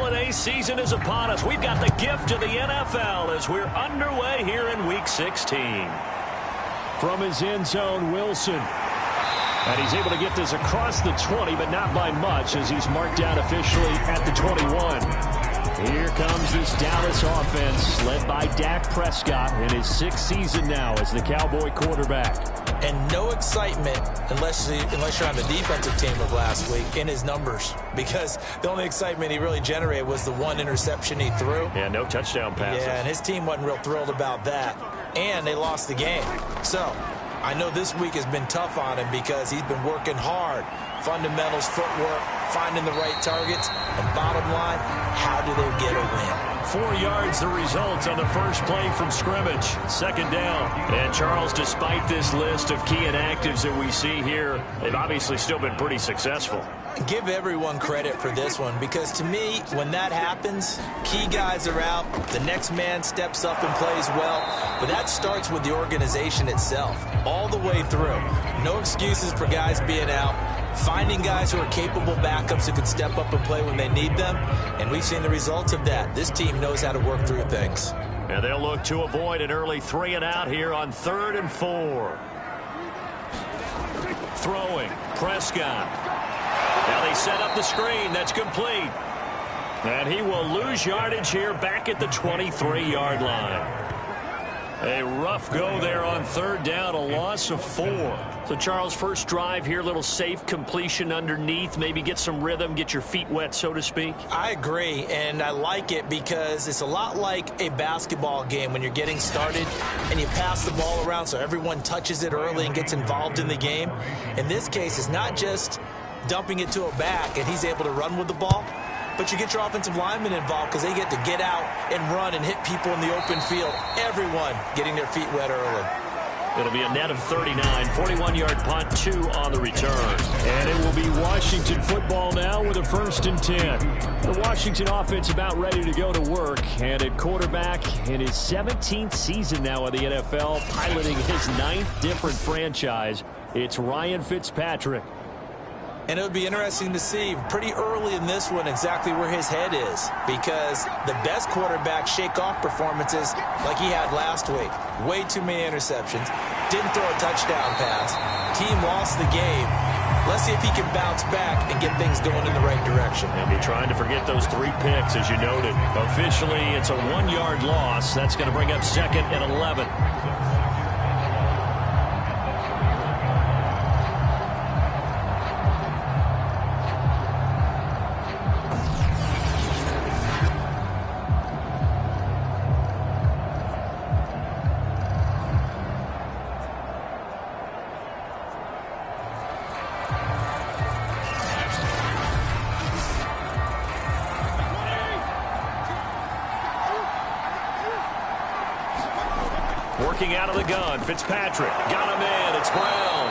holiday season is upon us. We've got the gift of the NFL as we're underway here in Week 16. From his end zone, Wilson. And he's able to get this across the 20, but not by much as he's marked down officially at the 21. Here comes this Dallas offense led by Dak Prescott in his 6th season now as the Cowboy quarterback. And no excitement unless you're on the defensive team of last week in his numbers, because the only excitement he really generated was the one interception he threw. Yeah, no touchdown passes. Yeah, and his team wasn't real thrilled about that. And they lost the game. So I know this week has been tough on him because he's been working hard. Fundamentals, footwork, finding the right targets. And bottom line, how do they get a win? 4 yards the result on the first play from scrimmage. 2nd down. And Charles, despite this list of key inactives that we see here, they've obviously still been pretty successful. Give everyone credit for this one, because to me, when that happens, key guys are out, the next man steps up and plays well, but that starts with the organization itself, all the way through. No excuses for guys being out, finding guys who are capable backups who can step up and play when they need them, and we've seen the results of that. This team knows how to work through things. And they'll look to avoid an early 3 and out here on 3rd and 4. Throwing, Prescott. Now they set up the screen. That's complete. And he will lose yardage here back at the 23-yard line. A rough go there on 3rd down, a loss of 4. So, Charles, first drive here, little safe completion underneath, maybe get some rhythm, get your feet wet, so to speak. I agree, and I like it because it's a lot like a basketball game when you're getting started and you pass the ball around so everyone touches it early and gets involved in the game. In this case, it's not just dumping it to a back and he's able to run with the ball, but you get your offensive linemen involved because they get to get out and run and hit people in the open field. Everyone getting their feet wet early. It'll be a net of 39, 41-yard punt, 2 on the return. And it will be Washington football now with a 1st and 10. The Washington offense about ready to go to work. And at quarterback in his 17th season now in the NFL, piloting his 9th different franchise, it's Ryan Fitzpatrick. And it would be interesting to see pretty early in this one exactly where his head is, because the best quarterback shake off performances like he had last week. Way too many interceptions. Didn't throw a touchdown pass. Team lost the game. Let's see if he can bounce back and get things going in the right direction. And be trying to forget those 3 picks, as you noted. Officially, it's a 1-yard loss. That's going to bring up 2nd and 11. Working out of the gun, Fitzpatrick got him in. It's Brown.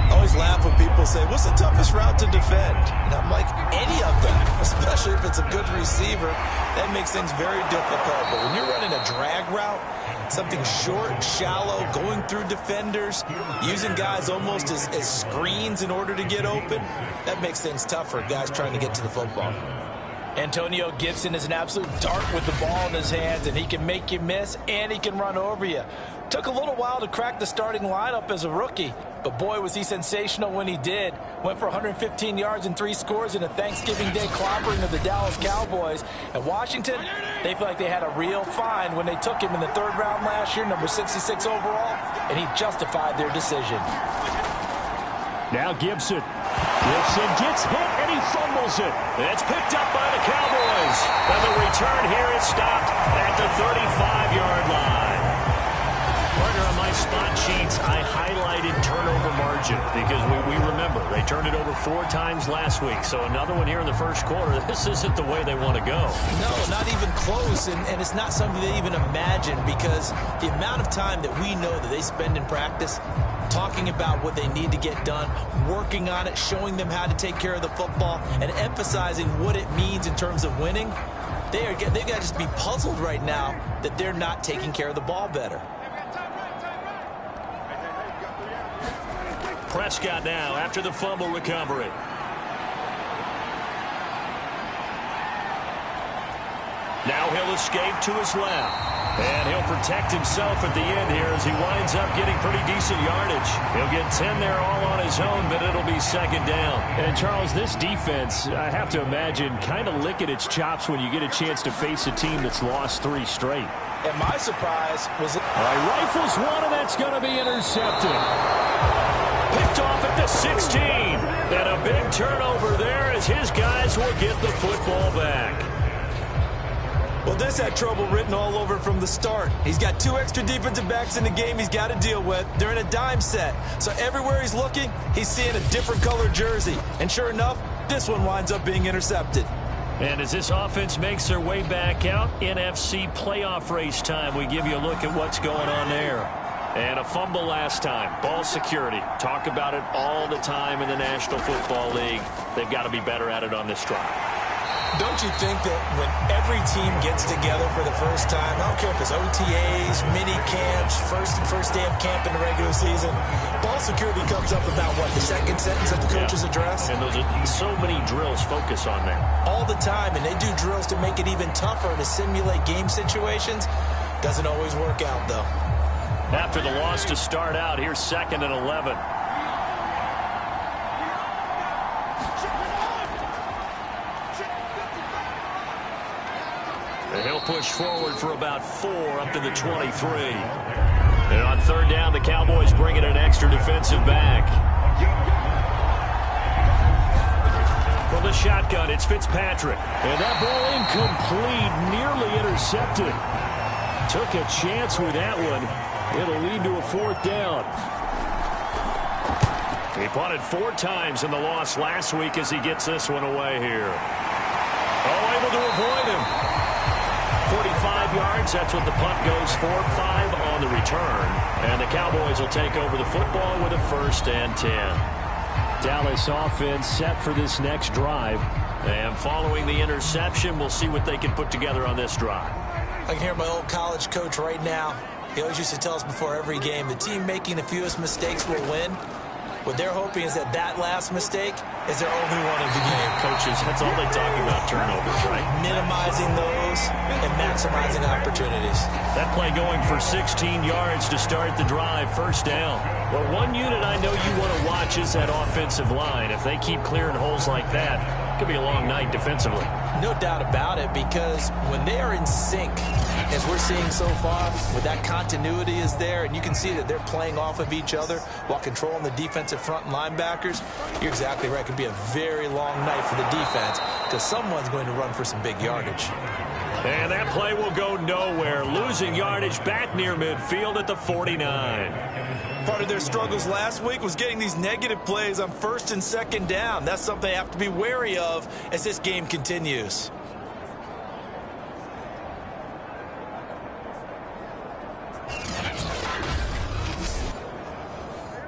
I always laugh when people say, what's the toughest route to defend? And I'm like, any of them, especially if it's a good receiver. That makes things very difficult. But when you're running a drag route, something short, shallow, going through defenders, using guys almost as screens in order to get open, that makes things tough for guys trying to get to the football. Antonio Gibson is an absolute dart with the ball in his hands, and he can make you miss, and he can run over you. Took a little while to crack the starting lineup as a rookie, but boy, was he sensational when he did. Went for 115 yards and 3 scores in a Thanksgiving Day clobbering of the Dallas Cowboys. And Washington, they feel like they had a real find when they took him in the 3rd round last year, number 66 overall, and he justified their decision. Now Gibson. Gibson gets hit and he fumbles it. It's picked up by the Cowboys. And the return here is stopped at the 35-yard line. Partner, on my spot sheets, I highlighted turnover margin because we remember they turned it over 4 times last week. So another one here in the first quarter. This isn't the way they want to go. No, not even close. And it's not something they even imagine, because the amount of time that we know that they spend in practice talking about what they need to get done, working on it, showing them how to take care of the football, and emphasizing what it means in terms of winning, they've got to just be puzzled right now that they're not taking care of the ball better. Prescott now after the fumble recovery. Now he'll escape to his left. And he'll protect himself at the end here as he winds up getting pretty decent yardage. He'll get 10 there all on his own, but it'll be second down. And, Charles, this defense, I have to imagine, kind of licking its chops when you get a chance to face a team that's lost 3 straight. And my surprise was... All right, rifles one, and that's going to be intercepted. Picked off at the 16. And a big turnover there as his guys will get the football back. Well, this had trouble written all over from the start. He's got 2 extra defensive backs in the game he's got to deal with. They're in a dime set. So everywhere he's looking, he's seeing a different color jersey. And sure enough, this one winds up being intercepted. And as this offense makes their way back out, NFC playoff race time, we give you a look at what's going on there. And a fumble last time. Ball security. Talk about it all the time in the National Football League. They've got to be better at it on this drive. Don't you think that when every team gets together for the first time, I don't care if it's OTAs, mini camps, first day of camp in the regular season, ball security comes up about, what, the second sentence of the coach's address? And those are so many drills focus on that. All the time, and they do drills to make it even tougher to simulate game situations. Doesn't always work out, though. After the loss to start out, here's 2nd and 11. He'll push forward for about 4 up to the 23. And on 3rd down, the Cowboys bring in an extra defensive back. From the shotgun, it's Fitzpatrick. And that ball incomplete, nearly intercepted. Took a chance with that one. It'll lead to a 4th down. He punted 4 times in the loss last week as he gets this one away here. Oh, able to avoid him. 45 yards, that's what the punt goes for. 5 on the return. And the Cowboys will take over the football with a 1st and 10. Dallas offense set for this next drive. And following the interception, we'll see what they can put together on this drive. I can hear my old college coach right now. He always used to tell us before every game, the team making the fewest mistakes will win. What they're hoping is that that last mistake is their only one of the game. Coaches, that's all they talk about, turnovers, right? Minimizing those and maximizing opportunities. That play going for 16 yards to start the drive, 1st down. Well, one unit I know you want to watch is that offensive line. If they keep clearing holes like that, it could be a long night defensively. No doubt about it, because when they are in sync, as we're seeing so far, with that continuity is there, and you can see that they're playing off of each other while controlling the defensive front and linebackers, you're exactly right. It could be a very long night for the defense because someone's going to run for some big yardage. And that play will go nowhere, losing yardage back near midfield at the 49. Part of their struggles last week was getting these negative plays on 1st and 2nd down. That's something they have to be wary of as this game continues.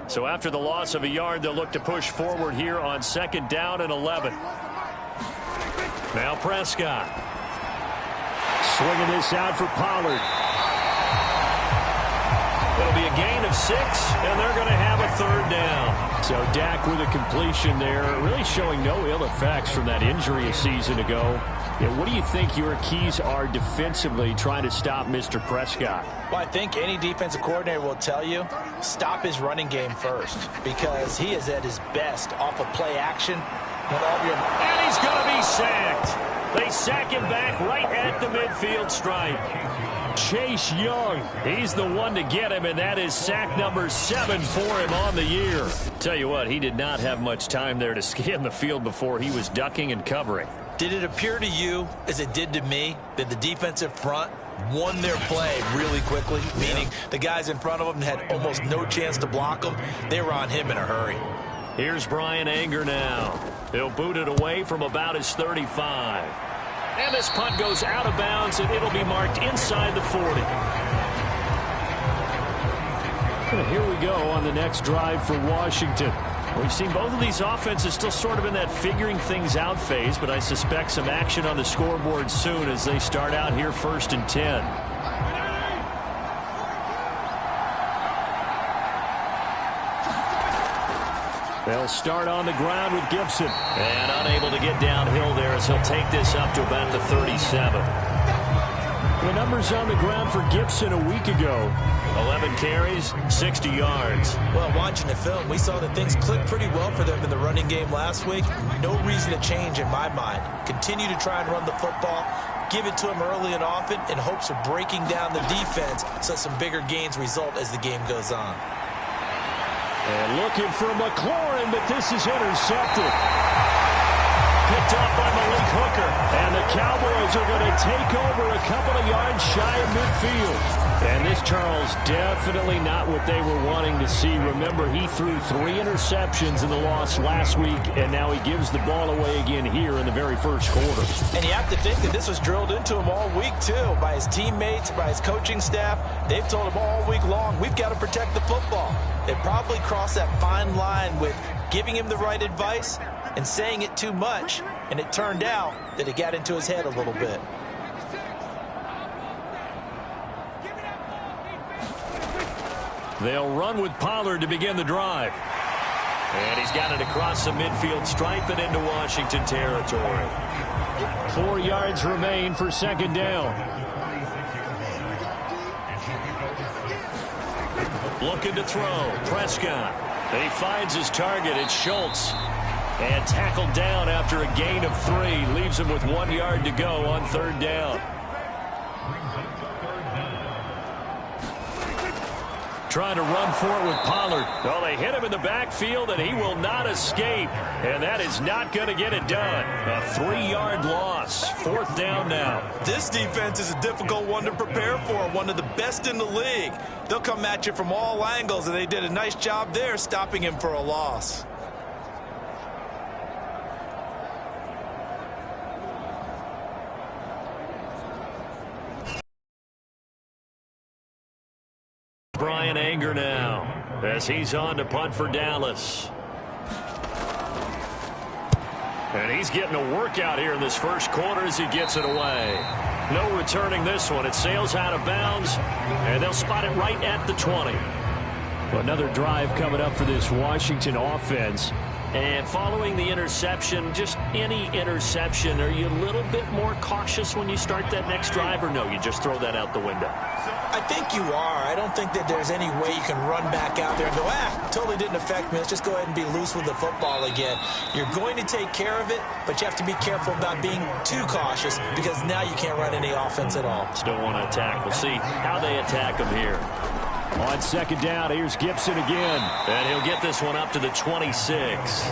So after the loss of a yard, they'll look to push forward here on 2nd down and 11. Now Prescott. Swinging this out for Pollard. It'll be a gain of 6, and they're going to have a 3rd down. So Dak with a completion there, really showing no ill effects from that injury a season ago. Yeah, what do you think your keys are defensively trying to stop Mr. Prescott? Well, I think any defensive coordinator will tell you, stop his running game first, because he is at his best off of play action. And he's going to be sacked. They sack him back right at the midfield stripe. Chase Young, he's the one to get him, and that is sack number 7 for him on the year. Tell you what, he did not have much time there to scan the field before he was ducking and covering. Did it appear to you, as it did to me, that the defensive front won their play really quickly? Meaning the guys in front of them had almost no chance to block them. They were on him in a hurry. Here's Brian Anger now. He'll boot it away from about his 35. And this punt goes out of bounds, and it'll be marked inside the 40. And here we go on the next drive for Washington. We've seen both of these offenses still sort of in that figuring things out phase, but I suspect some action on the scoreboard soon as they start out here 1st and 10. They'll start on the ground with Gibson. And unable to get downhill there as he'll take this up to about the 37. The numbers on the ground for Gibson a week ago. 11 carries, 60 yards. Well, watching the film, we saw that things clicked pretty well for them in the running game last week. No reason to change in my mind. Continue to try and run the football. Give it to him early and often in hopes of breaking down the defense so some bigger gains result as the game goes on. And looking for McLaurin, but this is intercepted. Picked up by Malik Hooker. And the Cowboys are going to take over a couple of yards shy of midfield. And this, Charles, definitely not what they were wanting to see. Remember, he threw 3 interceptions in the loss last week, and now he gives the ball away again here in the very first quarter. And you have to think that this was drilled into him all week, too, by his teammates, by his coaching staff. They've told him all week long, we've got to protect the football. They probably crossed that fine line with giving him the right advice and saying it too much, and it turned out that it got into his head a little bit. They'll run with Pollard to begin the drive. And he's got it across the midfield stripe and into Washington territory. 4 yards remain for second down. Looking to throw. Prescott. He finds his target. It's Schultz. And tackled down after a gain of 3. Leaves him with 1 yard to go on third down. Trying to run for it with Pollard. Well, they hit him in the backfield, and he will not escape. And that is not going to get it done. A 3-yard loss. Fourth down now. This defense is a difficult one to prepare for, one of the best in the league. They'll come at you from all angles, and they did a nice job there stopping him for a loss. Brian Anger now as he's on to punt for Dallas. And he's getting a workout here in this first quarter as he gets it away. No returning this one. It sails out of bounds, and they'll spot it right at the 20. Another drive coming up for this Washington offense. And following the interception, just any interception, are you a little bit more cautious when you start that next drive, or no, you just throw that out the window? I think you are. I don't think that there's any way you can run back out there and go, totally didn't affect me. Let's just go ahead and be loose with the football again. You're going to take care of it, but you have to be careful about being too cautious because now you can't run any offense at all. Still want to attack. We'll see how they attack him here. On second down, here's Gibson again. And he'll get this one up to the 26.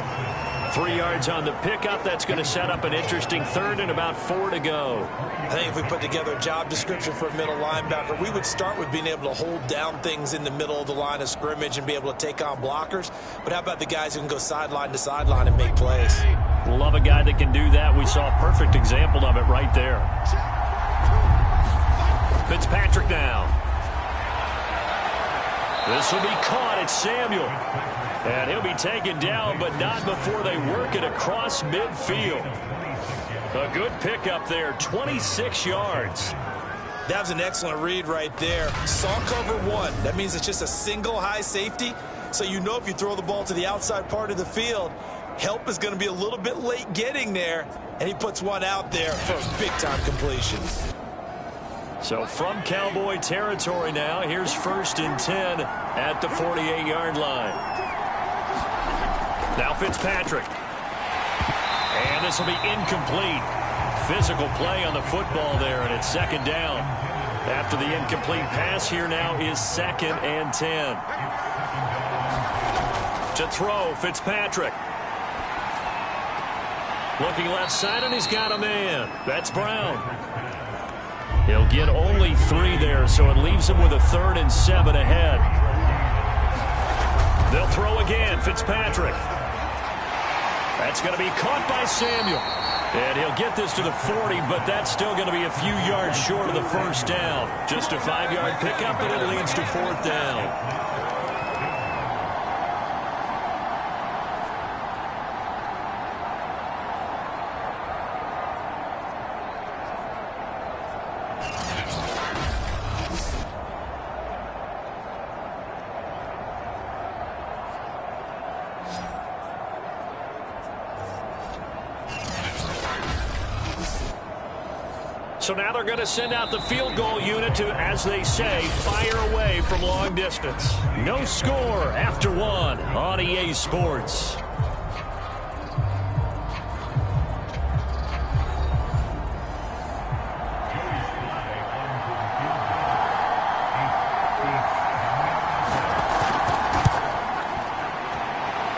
3 yards on the pickup. That's going to set up an interesting third and about 4 to go. I think if we put together a job description for a middle linebacker, we would start with being able to hold down things in the middle of the line of scrimmage and be able to take on blockers. But how about the guys who can go sideline to sideline and make plays? Love a guy that can do that. We saw a perfect example of it right there. Fitzpatrick now. This will be caught. It's Samuel. And he'll be taken down, but not before they work it across midfield. A good pickup there, 26 yards. That was an excellent read right there. Saw cover 1. That means it's just a single high safety. So you know if you throw the ball to the outside part of the field, help is going to be a little bit late getting there. And he puts one out there for a big-time completion. So from Cowboy territory now, here's 1st and 10 at the 48-yard line. Now Fitzpatrick. And this will be incomplete. Physical play on the football there, and it's second down. After the incomplete pass, here now is 2nd and 10. To throw, Fitzpatrick. Looking left side, and he's got a man. That's Brown. He'll get only 3 there, so it leaves him with a 3rd and 7 ahead. They'll throw again, Fitzpatrick. That's going to be caught by Samuel. And he'll get this to the 40, but that's still going to be a few yards short of the first down. Just a 5-yard pickup, and it leads to 4th down. So now they're going to send out the field goal unit to, as they say, fire away from long distance. No score after one on EA Sports.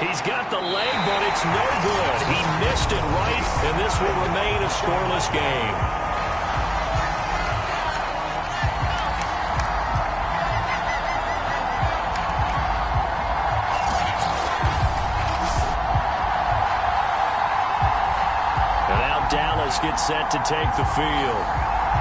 He's got the leg, but it's no good. He missed it right, and this will remain a scoreless game. Gets set to take the field.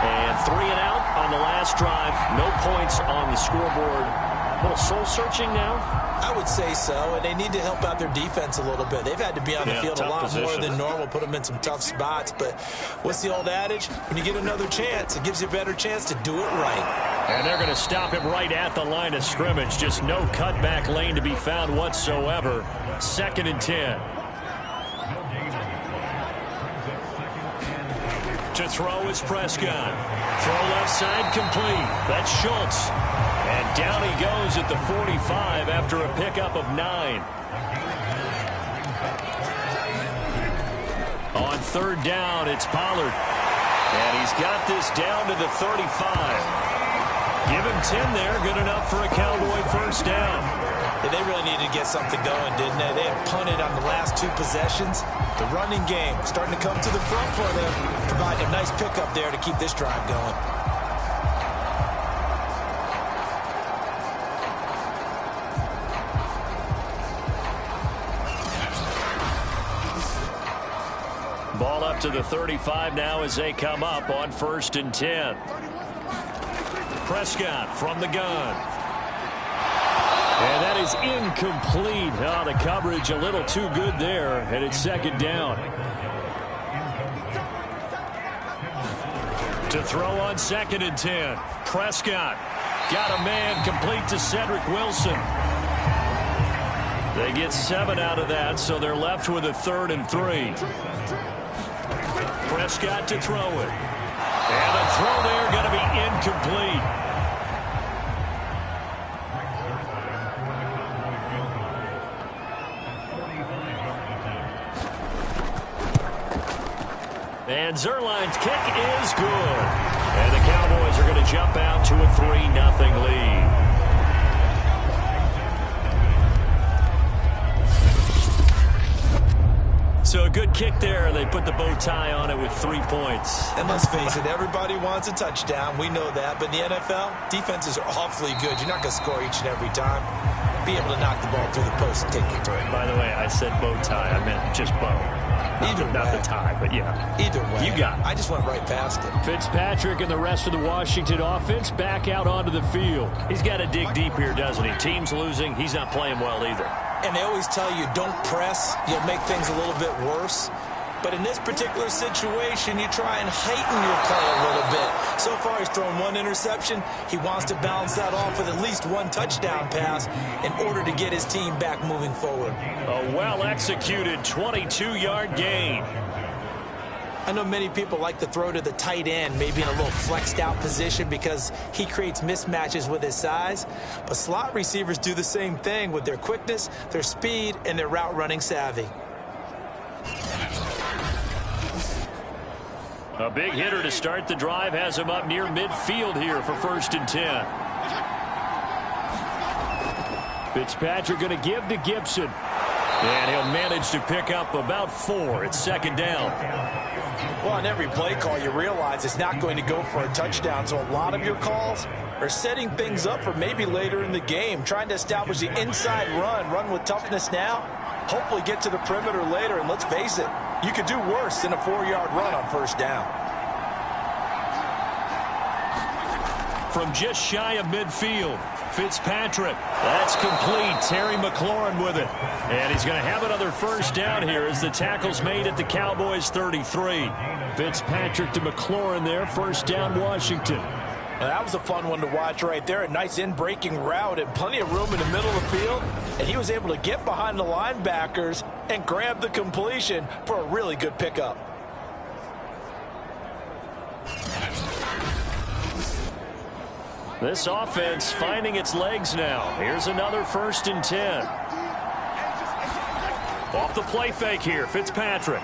And 3 and out on the last drive. No points on the scoreboard. A little soul-searching now? I would say so, and they need to help out their defense a little bit. They've had to be on the field a lot more than normal, put them in some tough spots. But what's the old adage? When you get another chance, it gives you a better chance to do it right. And they're going to stop him right at the line of scrimmage. Just no cutback lane to be found whatsoever. 2nd and 10. To throw is Prescott. Throw left side complete. That's Schultz. And down he goes at the 45 after a pickup of 9. On 3rd down, it's Pollard. And he's got this down to the 35. Give him 10 there. Good enough for a Cowboy first down. Yeah, they really needed to get something going, didn't they? They had punted on the last 2 possessions. The running game starting to come to the front for them, providing a nice pickup there to keep this drive going. Ball up to the 35 now as they come up on 1st and 10. Prescott from the gun. And that is incomplete. Oh, the coverage a little too good there, and it's 2nd down. To throw on 2nd and 10. Prescott got a man complete to Cedric Wilson. They get 7 out of that, so they're left with a 3rd and 3. Prescott to throw it. And the throw there going to be incomplete. And Zerline's kick is good. And the Cowboys are going to jump out to a 3-0 lead. So a good kick there. They put the bow tie on it with 3 points. And let's face it, everybody wants a touchdown. We know that. But in the NFL, defenses are awfully good. You're not going to score each and every time. Be able to knock the ball through the post and take it through. By the way, I said bow tie. I meant just bow. Not the tie, but yeah. Either way. You got it. I just went right past it. Fitzpatrick and the rest of the Washington offense back out onto the field. He's got to dig deep here, doesn't he? Team's losing. He's not playing well either. And they always tell you, don't press. You'll make things a little bit worse. But in this particular situation, you try and heighten your play a little bit. So far, he's thrown 1 interception. He wants to balance that off with at least 1 touchdown pass in order to get his team back moving forward. A well-executed 22-yard gain. I know many people like to throw to the tight end, maybe in a little flexed out position because he creates mismatches with his size. But slot receivers do the same thing with their quickness, their speed, and their route running savvy. A big hitter to start the drive has him up near midfield here for 1st and 10. Fitzpatrick going to give to Gibson. And he'll manage to pick up about 4. It's 2nd down. Well, on every play call, you realize it's not going to go for a touchdown. So a lot of your calls are setting things up for maybe later in the game, trying to establish the inside run with toughness now, hopefully get to the perimeter later. And let's face it, you could do worse than a 4-yard run on 1st down. From just shy of midfield, Fitzpatrick. That's complete. Terry McLaurin with it. And he's going to have another 1st down here as the tackle's made at the Cowboys' 33. Fitzpatrick to McLaurin there. 1st down, Washington. Now, that was a fun one to watch right there. A nice in-breaking route and plenty of room in the middle of the field. And he was able to get behind the linebackers and grab the completion for a really good pickup. This offense finding its legs now. Here's another 1st and 10. Off the play fake here, Fitzpatrick.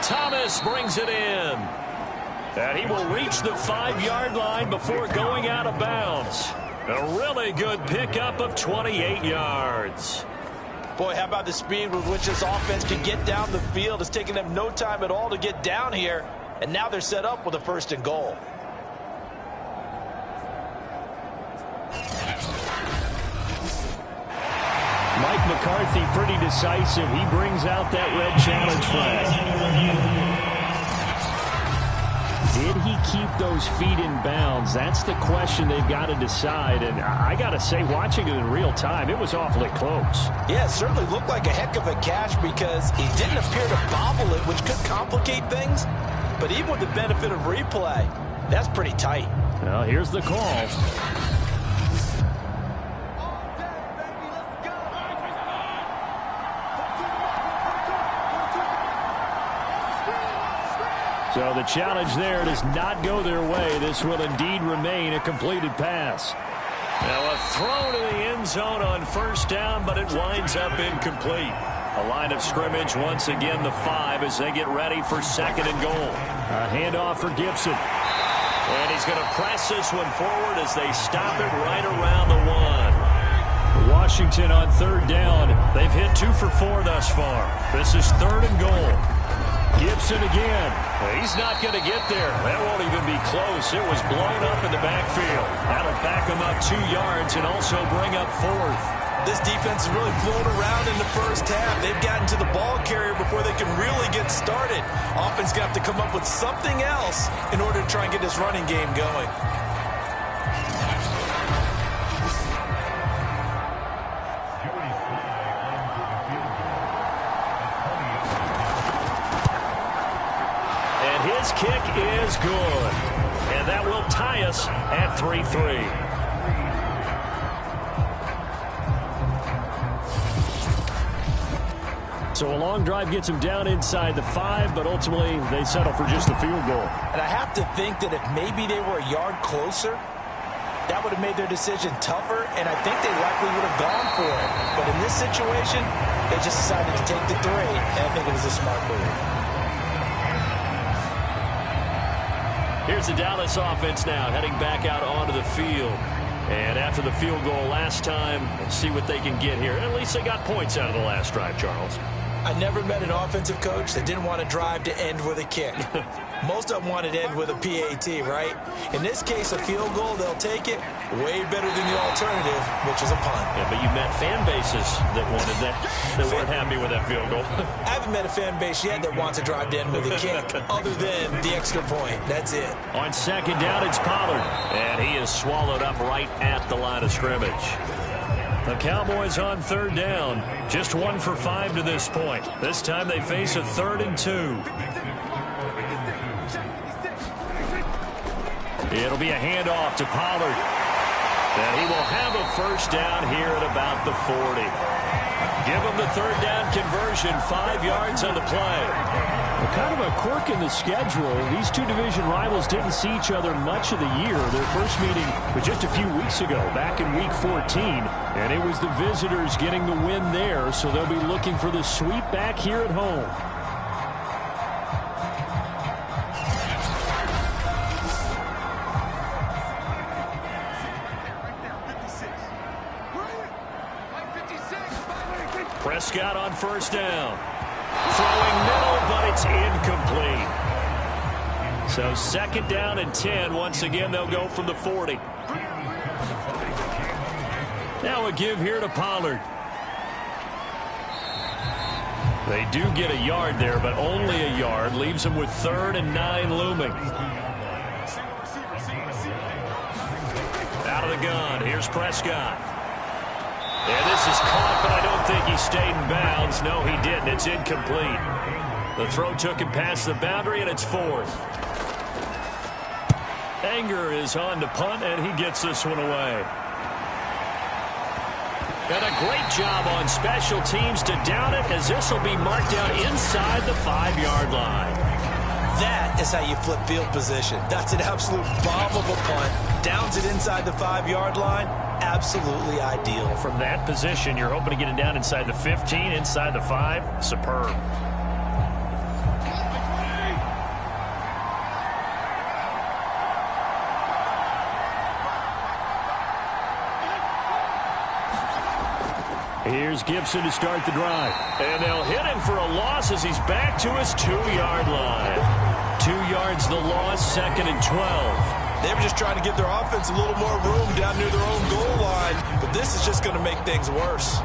Thomas brings it in. And he will reach the 5-yard line before going out of bounds. A really good pickup of 28 yards. Boy, how about the speed with which this offense can get down the field? It's taking them no time at all to get down here. And now they're set up with a 1st and goal. Mike McCarthy pretty decisive. He brings out that red challenge flag. Did he keep those feet in bounds? That's the question they've got to decide. And I got to say, watching it in real time, it was awfully close. Yeah, it certainly looked like a heck of a catch because he didn't appear to bobble it, which could complicate things. But even with the benefit of replay, that's pretty tight. Well, here's the call. So the challenge there does not go their way. This will indeed remain a completed pass. Now a throw to the end zone on 1st down, but it winds up incomplete. A line of scrimmage once again the 5 as they get ready for 2nd and goal. A handoff for Gibson. And he's going to press this one forward as they stop it right around the 1. Washington on 3rd down. They've hit 2 for 4 thus far. This is 3rd and goal. Gibson again. He's not going to get there. That won't even be close. It was blown up in the backfield. That'll back him up 2 yards and also bring up 4th. This defense is really flown around in the 1st half. They've gotten to the ball carrier before they can really get started. Offense going to have to come up with something else in order to try and get this running game going. His kick is good. And that will tie us at 3-3. So a long drive gets them down inside the 5, but ultimately they settle for just a field goal. And I have to think that if maybe they were a yard closer, that would have made their decision tougher, and I think they likely would have gone for it. But in this situation, they just decided to take the 3, and I think it was a smart move. Here's the Dallas offense now heading back out onto the field. And after the field goal last time, let's see what they can get here. At least they got points out of the last drive, Charles. I never met an offensive coach that didn't want a drive to end with a kick. Most of them wanted to end with a PAT, right? In this case, a field goal, they'll take it. Way better than the alternative, which is a punt. Yeah, but you met fan bases that wanted that, that weren't happy with that field goal. I haven't met a fan base yet that wants a drive to end with a kick, other than the extra point. That's it. On 2nd down, it's Pollard. And he is swallowed up right at the line of scrimmage. The Cowboys on 3rd down. Just 1 for 5 to this point. This time they face a 3rd and 2. It'll be a handoff to Pollard. And he will have a 1st down here at about the 40. Give him the 3rd down conversion, 5 yards on the play. Well, kind of a quirk in the schedule. These two division rivals didn't see each other much of the year. Their first meeting was just a few weeks ago, back in Week 14. And it was the visitors getting the win there, so they'll be looking for the sweep back here at home. Prescott on 1st down. Throwing middle, but it's incomplete. So 2nd down and 10. Once again, they'll go from the 40. Now a give here to Pollard. They do get a yard there, but only a yard. Leaves them with 3rd and 9 looming. Out of the gun. Here's Prescott. And this is caught, but I don't think he stayed in bounds. No, he didn't. It's incomplete. The throw took him past the boundary, and it's 4th. Anger is on to punt, and he gets this one away. And a great job on special teams to down it, as this will be marked down inside the 5-yard line. That is how you flip field position. That's an absolute bomb of a punt. Downs it inside the 5-yard line. Absolutely ideal. From that position, you're hoping to get it down inside the 15, inside the 5. Superb. Here's Gibson to start the drive. And they'll hit him for a loss as he's back to his 2-yard line. 2 yards the loss, 2nd and 12. They were just trying to give their offense a little more room down near their own goal line, but this is just going to make things worse.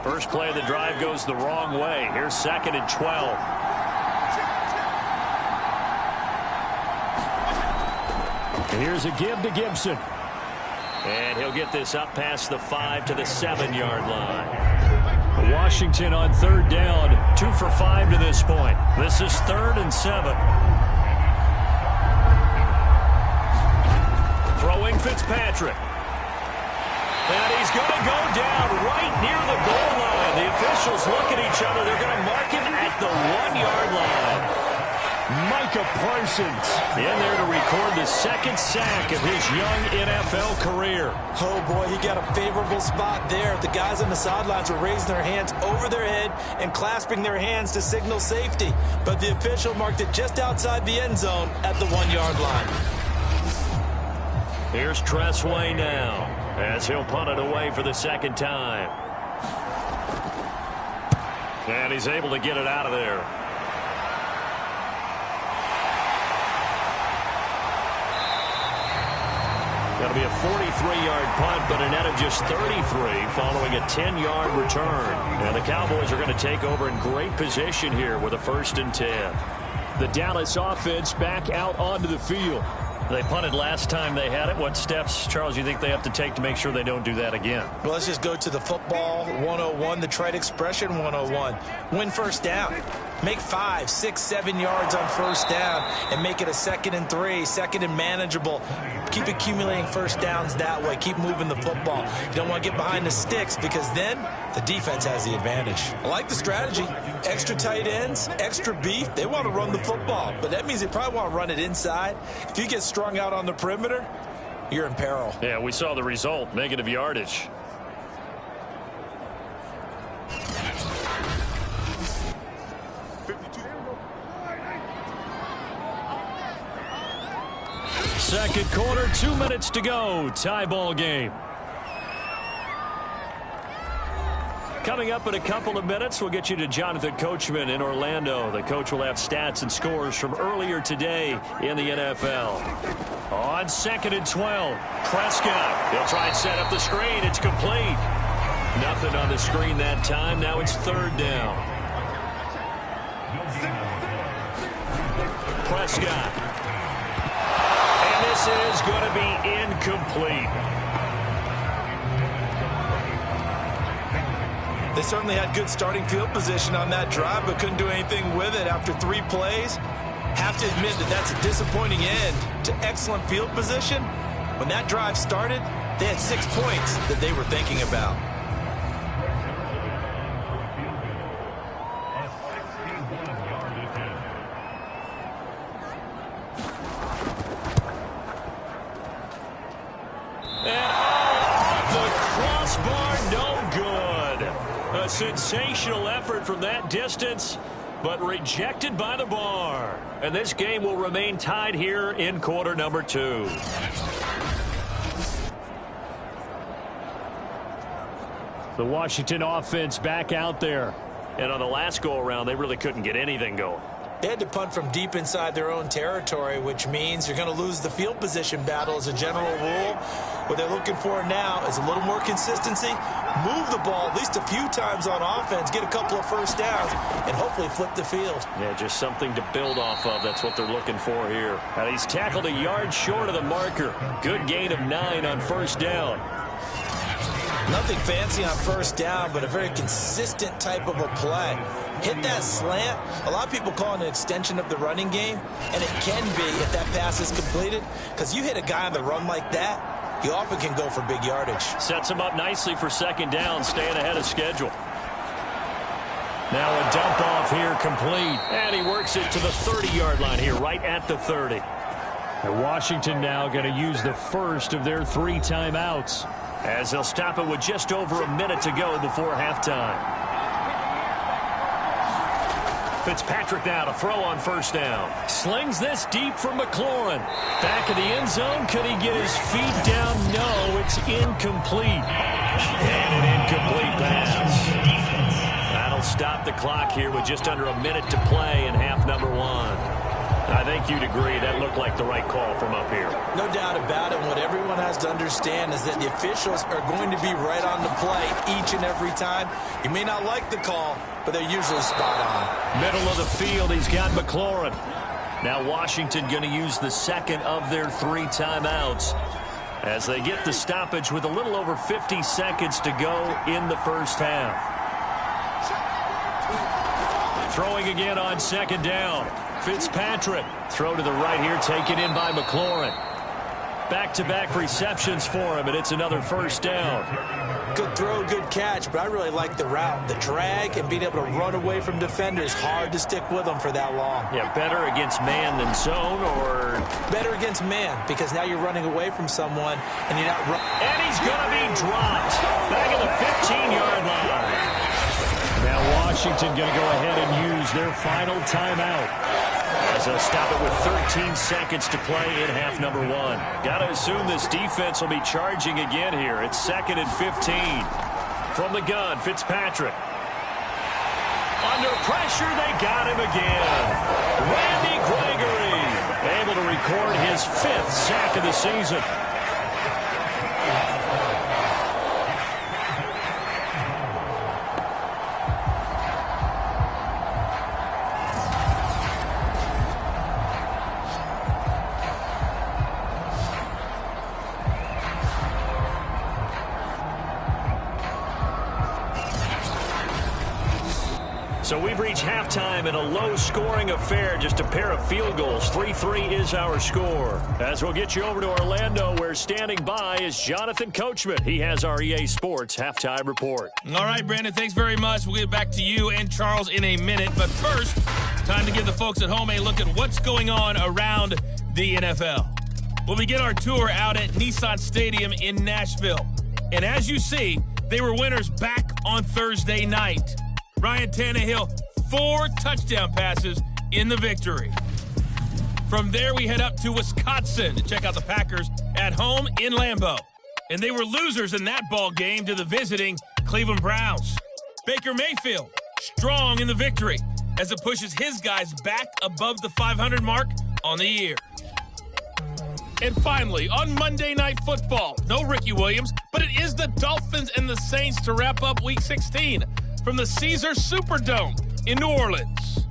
First play of the drive goes the wrong way. Here's 2nd and 12. Here's a give to Gibson. And he'll get this up past the 5 to the 7-yard line. Washington on 3rd down. 2 for 5 to this point. This is 3rd and 7. Throwing Fitzpatrick. And he's going to go down right near the goal line. The officials look at each other. They're going to mark him at the 1-yard line. Micah Parsons in there to record the 2nd sack of his young NFL career. Oh, boy, he got a favorable spot there. The guys on the sidelines were raising their hands over their head and clasping their hands to signal safety. But the official marked it just outside the end zone at the 1-yard line. Here's Tressway now as he'll punt it away for the 2nd time. And he's able to get it out of there. That'll be a 43-yard punt, but a net of just 33 following a 10-yard return. And the Cowboys are going to take over in great position here with a 1st and 10. The Dallas offense back out onto the field. They punted last time they had it. What steps, Charles, you think they have to take to make sure they don't do that again? Well, let's just go to the football 101, the trite expression 101. Win 1st down. Make 5, 6, 7 yards on 1st down and make it a 2nd and 3, 2nd and manageable. Keep accumulating 1st downs that way. Keep moving the football. You don't want to get behind the sticks because then the defense has the advantage. I like the strategy. Extra tight ends, extra beef. They want to run the football, but that means they probably want to run it inside. If you get strung out on the perimeter, you're in peril. Yeah, we saw the result, negative yardage. Second quarter, 2 minutes to go. Tie ball game. Coming up in a couple of minutes, we'll get you to Jonathan Coachman in Orlando. The coach will have stats and scores from earlier today in the NFL. On 2nd and 12, Prescott. He'll try and set up the screen. It's complete. Nothing on the screen that time. Now it's 3rd down. Prescott. And this is going to be incomplete. They certainly had good starting field position on that drive, but couldn't do anything with it after 3 plays. Have to admit that that's a disappointing end to excellent field position. When that drive started, they had 6 points that they were thinking about. A sensational effort from that distance, but rejected by the bar. And this game will remain tied here in quarter number 2. The Washington offense back out there. And on the last go-around, they really couldn't get anything going. They had to punt from deep inside their own territory, which means you're going to lose the field position battle as a general rule. What they're looking for now is a little more consistency, move the ball at least a few times on offense, get a couple of 1st downs, and hopefully flip the field. Yeah, just something to build off of. That's what they're looking for here. And he's tackled a yard short of the marker. Good gain of 9 on 1st down. Nothing fancy on 1st down, but a very consistent type of a play. Hit that slant. A lot of people call it an extension of the running game, and it can be if that pass is completed, because you hit a guy on the run like that, he often can go for big yardage. Sets him up nicely for second down, staying ahead of schedule. Now a dump off here complete. And he works it to the 30-yard line here, right at the 30. And Washington now going to use the first of their 3 timeouts, as they'll stop it with just over a minute to go before halftime. Fitzpatrick now to throw on first down. Slings this deep from McLaurin. Back of the end zone. Could he get his feet down? No, it's incomplete. And an incomplete pass. That'll stop the clock here with just under a minute to play in half number 1. I think you'd agree that looked like the right call from up here. No doubt about it. What everyone has to understand is that the officials are going to be right on the play each and every time. You may not like the call, but they're usually spot on. Middle of the field, he's got McLaurin. Now Washington going to use the second of their 3 timeouts as they get the stoppage with a little over 50 seconds to go in the first half. Throwing again on second down. Fitzpatrick. Throw to the right here, taken in by McLaurin. Back-to-back receptions for him, and it's another first down. Good throw, good catch, but I really like the route. The drag and being able to run away from defenders. Hard to stick with them for that long. Yeah, better against man than zone, or? Better against man, because now you're running away from someone, and you're not running. And he's going to be dropped. Back at the 15-yard line. Now Washington going to go ahead and use their final timeout, as they'll stop it with 13 seconds to play in half number 1. Got to assume this defense will be charging again here. It's 2nd and 15. From the gun, Fitzpatrick. Under pressure, they got him again. Randy Gregory able to record his 5th sack of the season. So we've reached halftime in a low-scoring affair, just a pair of field goals. 3-3 is our score. As we'll get you over to Orlando, where standing by is Jonathan Coachman. He has our EA Sports halftime report. All right, Brandon, thanks very much. We'll get back to you and Charles in a minute. But first, time to give the folks at home a look at what's going on around the NFL. We'll begin our tour out at Nissan Stadium in Nashville. And as you see, they were winners back on Thursday night. Ryan Tannehill, 4 touchdown passes in the victory. From there, we head up to Wisconsin to check out the Packers at home in Lambeau. And they were losers in that ball game to the visiting Cleveland Browns. Baker Mayfield, strong in the victory as it pushes his guys back above the 500 mark on the year. And finally, on Monday Night Football, no Ricky Williams, but it is the Dolphins and the Saints to wrap up Week 16 from the Caesars Superdome in New Orleans.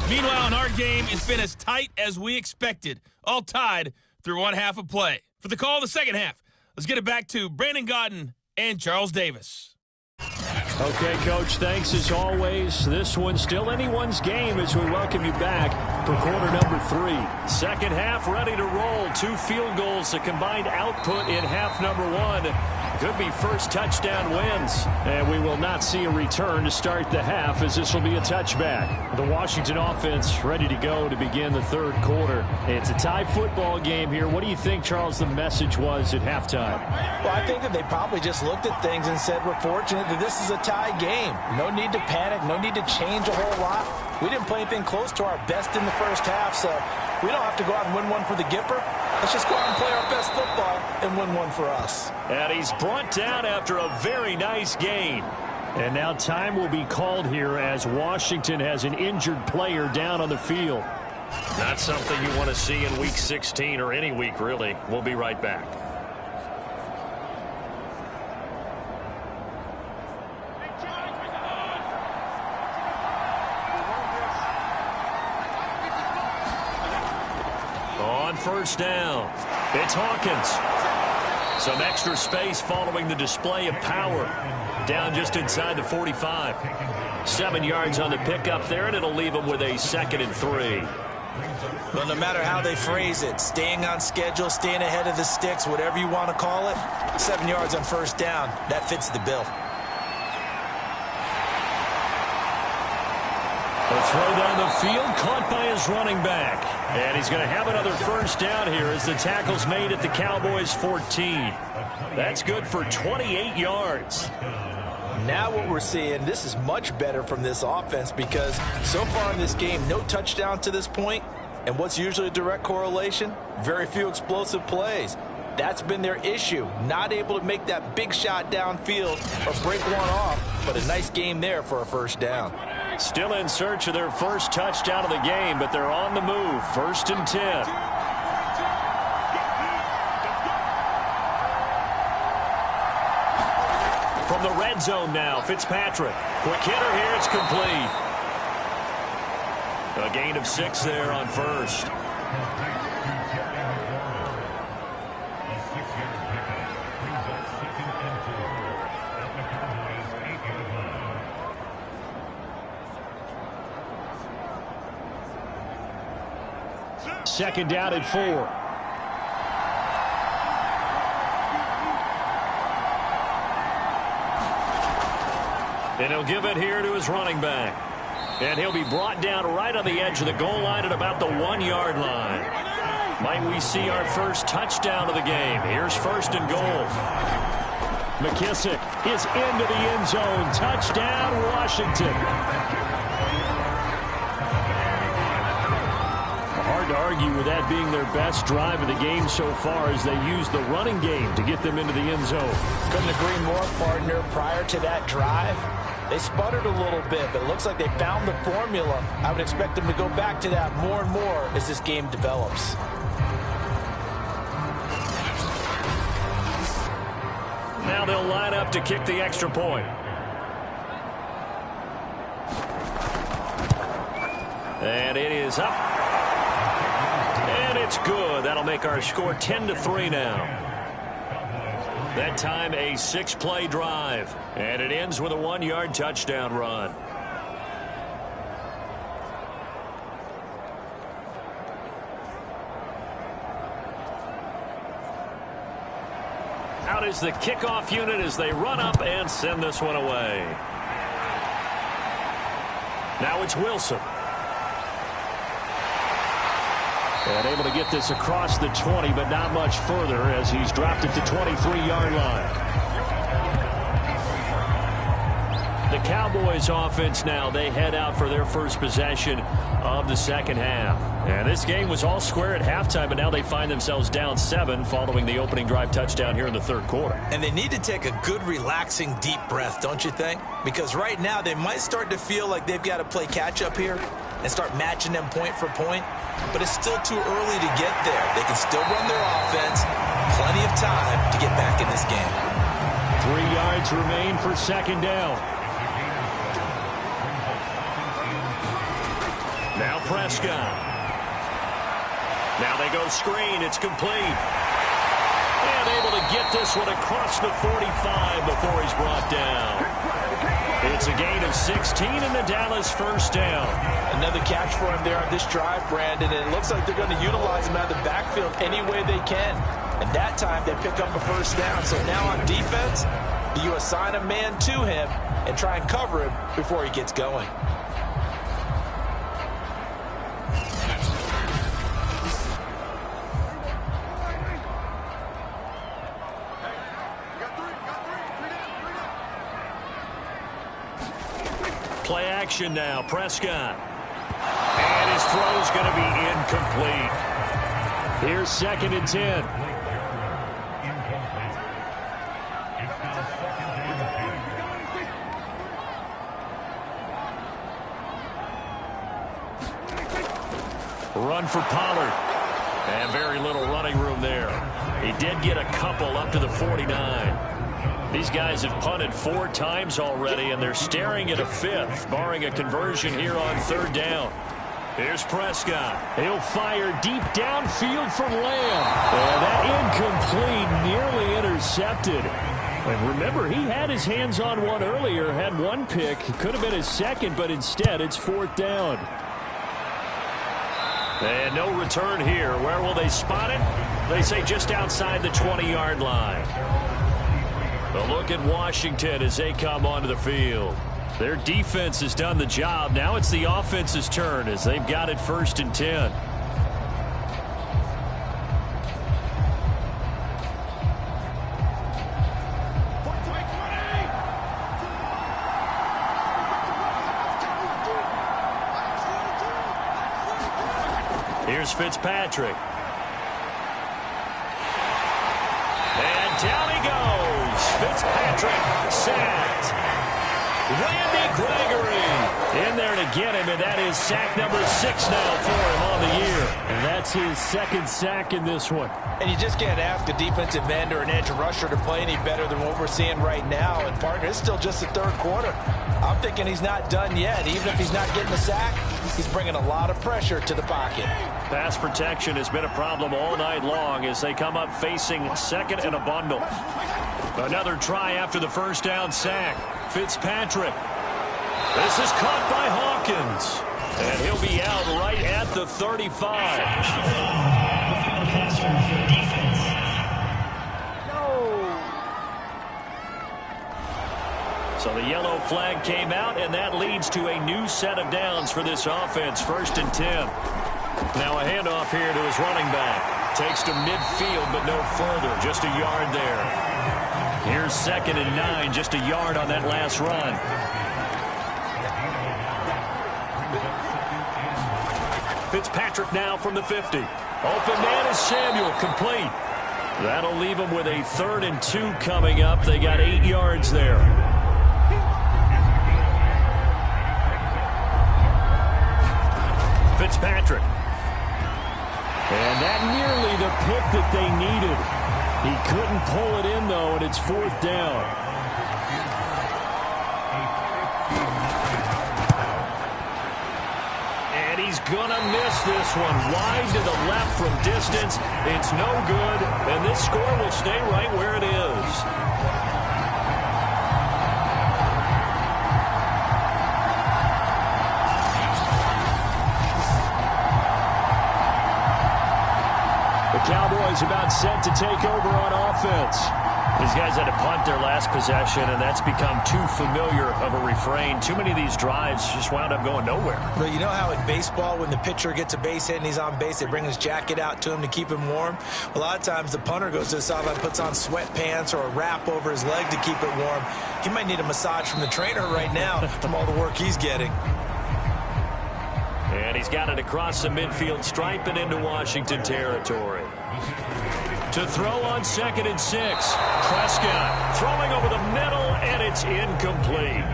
Meanwhile, in our game, it's been as tight as we expected, all tied through one half of play. For the call of the second half, let's get it back to Brandon Gaudin and Charles Davis. Okay, Coach, thanks as always. This one's still anyone's game as we welcome you back for quarter number 3. Second half ready to roll. 2 field goals, the combined output in half number 1. Could be first touchdown wins. And we will not see a return to start the half, as this will be a touchback. The Washington offense ready to go to begin the third quarter. It's a tie football game here. What do you think, Charles, the message was at halftime? Well, I think that they probably just looked at things and said, we're fortunate that this is a tie game. No need to panic. No need to change a whole lot. We didn't play anything close to our best in the first half, so we don't have to go out and win one for the Gipper. Let's just go out and play our best football and win one for us. And he's brought down after a very nice gain. And now time will be called here as Washington has an injured player down on the field. Not something you want to see in Week 16 or any week, really. We'll be right back. On first down, it's Hawkins. Some extra space following the display of power. Down just inside the 45. 7 yards on the pickup there, and it'll leave him with a 2nd and 3. Well, no matter how they phrase it, staying on schedule, staying ahead of the sticks, whatever you want to call it, 7 yards on first down, that fits the bill. A throw down the field, caught by his running back. And he's going to have another first down here as the tackle's made at the Cowboys' 14. That's good for 28 yards. Now what we're seeing, this is much better from this offense because so far in this game, no touchdown to this point. And what's usually a direct correlation? Very few explosive plays. That's been their issue. Not able to make that big shot downfield or break one off, but a nice game there for a first down. Still in search of their first touchdown of the game, but they're on the move. 1st and 10. From the red zone now, Fitzpatrick. Quick hitter here, it's complete. A gain of 6 there on first. Second down at 4. And he'll give it here to his running back. And he'll be brought down right on the edge of the goal line at about the 1-yard line. Might we see our first touchdown of the game? Here's 1st and goal. McKissick is into the end zone. Touchdown, Washington. Hard to argue with that being their best drive of the game so far as they use the running game to get them into the end zone. Couldn't agree more, partner. Prior to that drive, they sputtered a little bit, but it looks like they found the formula. I would expect them to go back to that more and more as this game develops. Now they'll line up to kick the extra point. And it is up. And it's good. That'll make our score 10-3 now. That time a 6-play drive. And it ends with a 1-yard touchdown run. Out is the kickoff unit as they run up and send this one away. Now it's Wilson. And able to get this across the 20, but not much further as he's dropped it to 23-yard line. The Cowboys offense now, they head out for their first possession of the second half. And this game was all square at halftime, but now they find themselves down 7 following the opening drive touchdown here in the third quarter. And they need to take a good, relaxing, deep breath, don't you think? Because right now they might start to feel like they've got to play catch-up here and start matching them point for point. But it's still too early to get there. They can still run their offense. Plenty of time to get back in this game. 3 yards remain for second down. Now Prescott. Now they go screen. It's complete. And able to get this one across the 45 before he's brought down. It's a gain of 16 in the Dallas first down. Another catch for him there on this drive, Brandon, and it looks like they're going to utilize him out of the backfield any way they can. And that time they pick up a first down. So now on defense, you assign a man to him and try and cover him before he gets going. Play action now, Prescott. And his throw is going to be incomplete. Here's 2nd and 10. Run for Pollard. And very little running room there. He did get a couple up to the 49. These guys have punted 4 times already, and they're staring at a 5th, barring a conversion here on 3rd down. Here's Prescott. He'll fire deep downfield from Lamb. And that incomplete, nearly intercepted. And remember, he had his hands on one earlier, had one pick. It could have been his second, but instead it's 4th down. And no return here. Where will they spot it? They say just outside the 20-yard line. A look at Washington as they come onto the field. Their defense has done the job. Now it's the offense's turn as they've got it 1st and 10. Here's Fitzpatrick. And down he goes. Fitzpatrick sacked. Randy Gregory in there to get him, and that is sack number 6 now for him on the year. And that's his 2nd sack in this one. And you just can't ask a defensive end or an edge rusher to play any better than what we're seeing right now. And, partner, it's still just the 3rd quarter. I'm thinking he's not done yet. Even if he's not getting the sack, he's bringing a lot of pressure to the pocket. Pass protection has been a problem all night long as they come up facing 2nd and a bundle. Another try after the 1st down sack. Fitzpatrick. This is caught by Hawkins. And he'll be out right at the 35. So the yellow flag came out, and that leads to a new set of downs for this offense. 1st and 10. Now a handoff here to his running back. Takes to midfield, but no further. Just a yard there. Here's 2nd and 9. Just a yard on that last run. Fitzpatrick now from the 50. Open man is Samuel, complete. That'll leave them with a 3rd and 2 coming up. They got 8 yards there. Fitzpatrick. And that nearly the pick that they needed. He couldn't pull it in, though, and it's 4th down. And he's going to miss this one. Wide to the left from distance. It's no good, and this score will stay right where it is. Cowboys about set to take over on offense. These guys had to punt their last possession, and that's become too familiar of a refrain. Too many of these drives just wound up going nowhere. But you know how in baseball, when the pitcher gets a base hit and he's on base, they bring his jacket out to him to keep him warm? A lot of times the punter goes to the sideline, puts on sweatpants or a wrap over his leg to keep it warm. He might need a massage from the trainer right now from all the work he's getting. And he's got it across the midfield stripe and into Washington territory. To throw on 2nd and 6. Prescott throwing over the middle, and it's incomplete.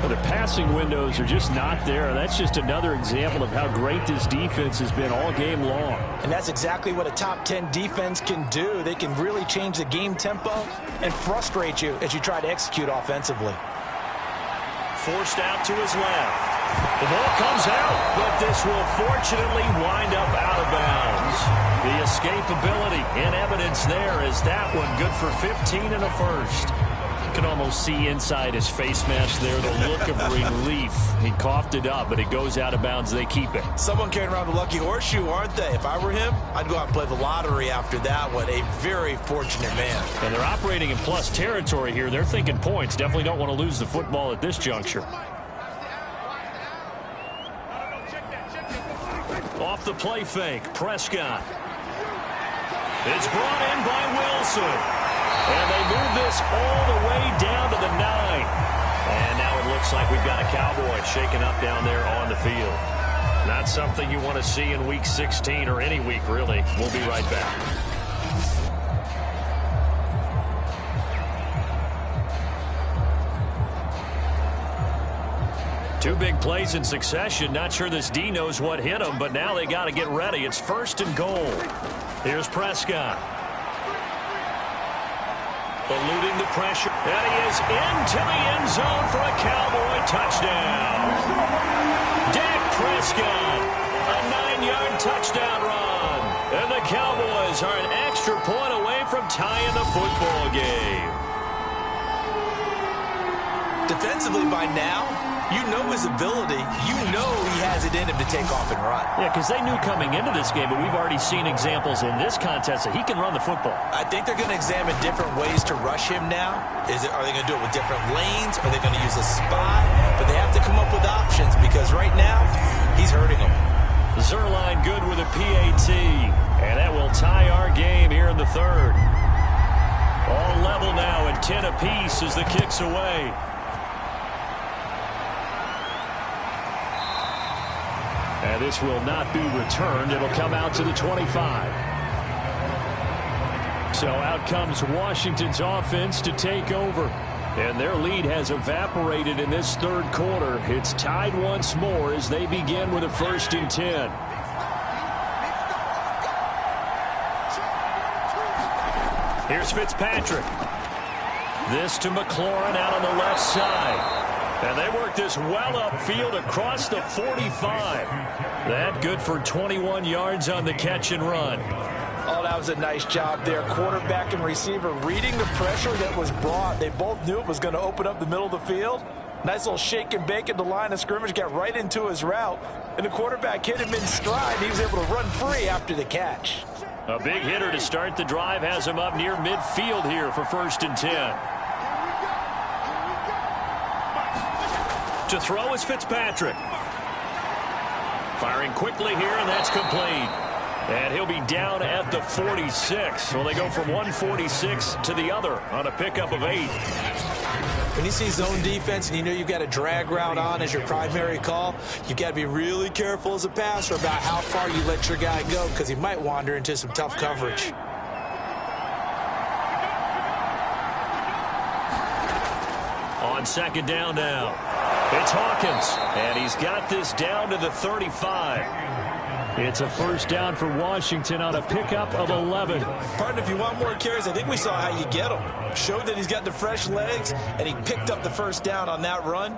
Well, the passing windows are just not there. That's just another example of how great this defense has been all game long. And that's exactly what a top 10 defense can do. They can really change the game tempo and frustrate you as you try to execute offensively. Forced out to his left. The ball comes out, but this will fortunately wind up out of bounds. The escapability in evidence there is that one good for 15 and a first. You can almost see inside his face mask there the look of relief. He coughed it up, but it goes out of bounds. They keep it. Someone carrying around the lucky horseshoe, aren't they? If I were him, I'd go out and play the lottery after that one. A very fortunate man. And they're operating in plus territory here. They're thinking points. Definitely don't want to lose the football at this juncture. Off the play fake, Prescott. It's brought in by Wilson. And they move this all the way down to the 9. And now it looks like we've got a Cowboy shaken up down there on the field. Not something you want to see in Week 16 or any week, really. We'll be right back. Two big plays in succession. Not sure this D knows what hit him, but now they got to get ready. It's 1st and goal. Here's Prescott. Eluding the pressure. And he is into the end zone for a Cowboy touchdown. Dak Prescott, a 9-yard touchdown run. And the Cowboys are an extra point away from tying the football game. defensively by now, you know his ability. You know he has it in him to take off and run. Yeah, because they knew coming into this game, but we've already seen examples in this contest that he can run the football. I think they're going to examine different ways to rush him now. Are they going to do it with different lanes? Are they going to use a spy? But they have to come up with options because right now, he's hurting them. Zerline good with a PAT, and that will tie our game here in the third. All level now at 10 apiece as the kick's away. And this will not be returned. It'll come out to the 25. So out comes Washington's offense to take over. And their lead has evaporated in this third quarter. It's tied once more as they begin with a 1st and 10. Here's Fitzpatrick. This to McLaurin out on the left side. And they work this well upfield across the 45. That good for 21 yards on the catch and run. Oh, that was a nice job there. Quarterback and receiver reading the pressure that was brought. They both knew it was going to open up the middle of the field. Nice little shake and bake at the line of scrimmage. Got right into his route. And the quarterback hit him in stride. He was able to run free after the catch. A big hitter to start the drive has him up near midfield here for 1st and 10. To throw is Fitzpatrick. Firing quickly here, and that's complete. And he'll be down at the 46. Well, they go from 146 to the other on a pickup of 8. When you see zone defense and you know you've got a drag route on as your primary call, you've got to be really careful as a passer about how far you let your guy go because he might wander into some tough coverage. On 2nd down now, it's Hawkins, and he's got this down to the 35. It's a 1st down for Washington on a pickup of 11. Partner, if you want more carries, I think we saw how you get him. Showed that he's got the fresh legs, and he picked up the 1st down on that run.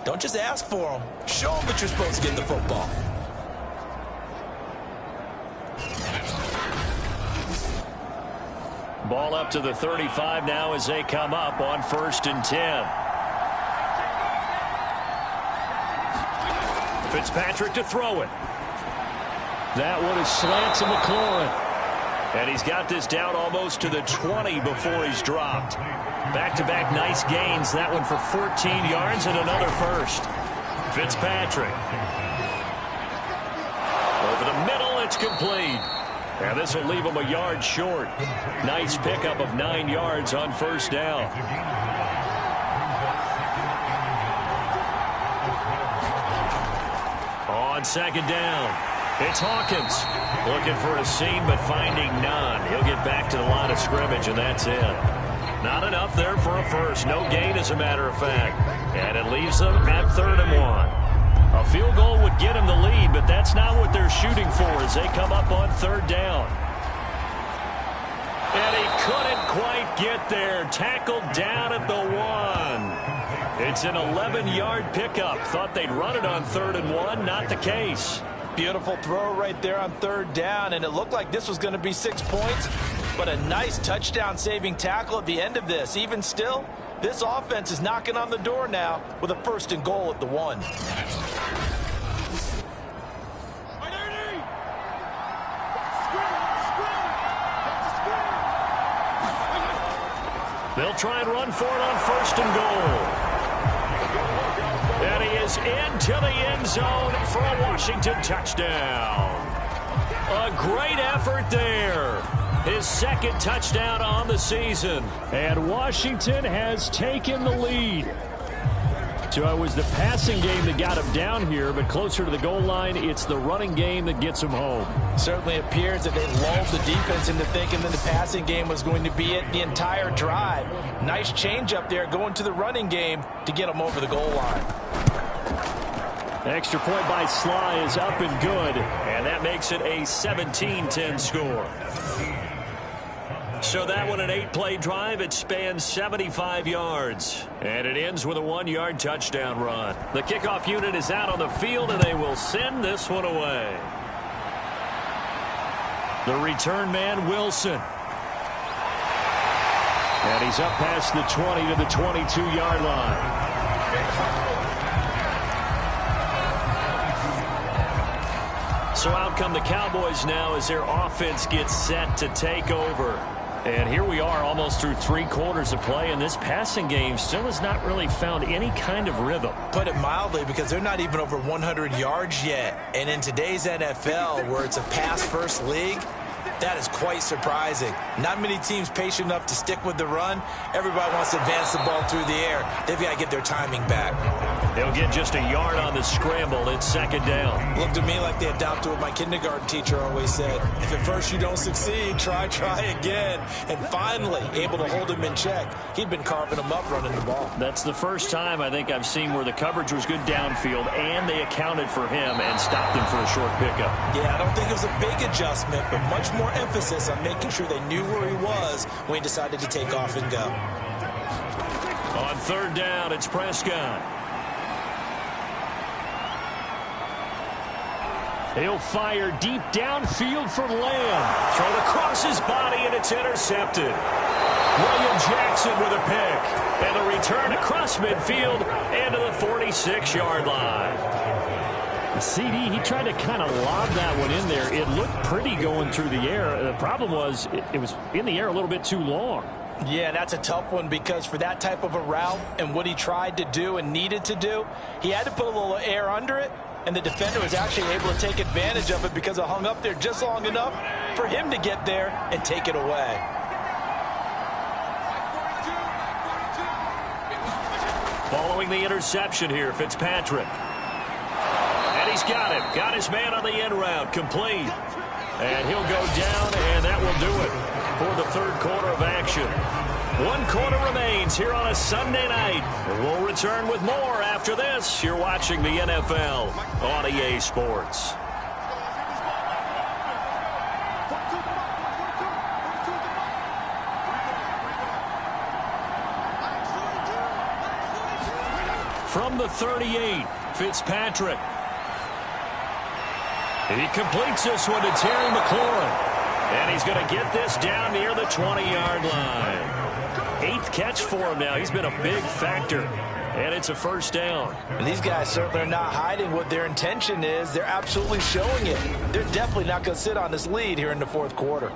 Don't just ask for him. Show him that you're supposed to get the football. Ball up to the 35 now as they come up on 1st and 10. Fitzpatrick to throw it. That one is slant to McLaurin. And he's got this down almost to the 20 before he's dropped. Back-to-back nice gains. That one for 14 yards and another 1st. Fitzpatrick. Over the middle, it's complete. And this will leave him a yard short. Nice pickup of 9 yards on 1st down. On 2nd down, it's Hawkins. Looking for a seam, but finding none. He'll get back to the line of scrimmage, and that's it. Not enough there for a 1st. No gain, as a matter of fact. And it leaves them at 3rd and 1. A field goal would get him the lead, but that's not what they're shooting for as they come up on 3rd down. And he couldn't quite get there. Tackled down at the 1. It's an 11-yard pickup. Thought they'd run it on 3rd and 1. Not the case. Beautiful throw right there on 3rd down, and it looked like this was going to be 6 points, but a nice touchdown-saving tackle at the end of this. Even still, this offense is knocking on the door now with a 1st and goal at the 1. They'll try and run for it on 1st and goal. And he is into the end zone for a Washington touchdown. A great effort there. His 2nd touchdown on the season. And Washington has taken the lead. So it was the passing game that got him down here, but closer to the goal line, it's the running game that gets him home. Certainly appears that they lulled the defense into thinking that the passing game was going to be it the entire drive. Nice change up there going to the running game to get them over the goal line. Extra point by Sly is up and good, and that makes it a 17-10 score. So that one, an 8-play drive. It spans 75 yards. And it ends with a 1-yard touchdown run. The kickoff unit is out on the field, and they will send this one away. The return man, Wilson. And he's up past the 20 to the 22-yard line. So out come the Cowboys now as their offense gets set to take over. And here we are almost through 3 quarters of play, and this passing game still has not really found any kind of rhythm. Put it mildly, because they're not even over 100 yards yet. And in today's NFL, where it's a pass-first league, that is quite surprising. Not many teams patient enough to stick with the run. Everybody wants to advance the ball through the air. They've got to get their timing back. They'll get just a yard on the scramble. It's 2nd down. Looked to me like they adopted what my kindergarten teacher always said. If at first you don't succeed, try again. And finally, able to hold him in check. He'd been carving him up running the ball. That's the first time I think I've seen where the coverage was good downfield and they accounted for him and stopped him for a short pickup. Yeah, I don't think it was a big adjustment, but much more emphasis on making sure they knew where he was when he decided to take off and go. On 3rd down, it's Prescott. He'll fire deep downfield for Lamb. Thrown across his body, and it's intercepted. William Jackson with a pick. And a return across midfield and to the 46-yard line. CD, he tried to kind of lob that one in there. It looked pretty going through the air. The problem was it was in the air a little bit too long. Yeah, that's a tough one because for that type of a route and what he tried to do and needed to do, he had to put a little air under it, and the defender was actually able to take advantage of it because it hung up there just long enough for him to get there and take it away. Following the interception here, Fitzpatrick. And he's got him. Got his man on the end route. Complete. And he'll go down, and that will do it for the 3rd quarter of action. 1 quarter remains here on a Sunday night. We'll return with more after this. You're watching the NFL on EA Sports. From the 38, Fitzpatrick. And he completes this one to Terry McLaurin. And he's going to get this down near the 20-yard line. 8th catch for him now. He's been a big factor. And it's a 1st down. And these guys certainly are not hiding what their intention is. They're absolutely showing it. They're definitely not going to sit on this lead here in the 4th quarter.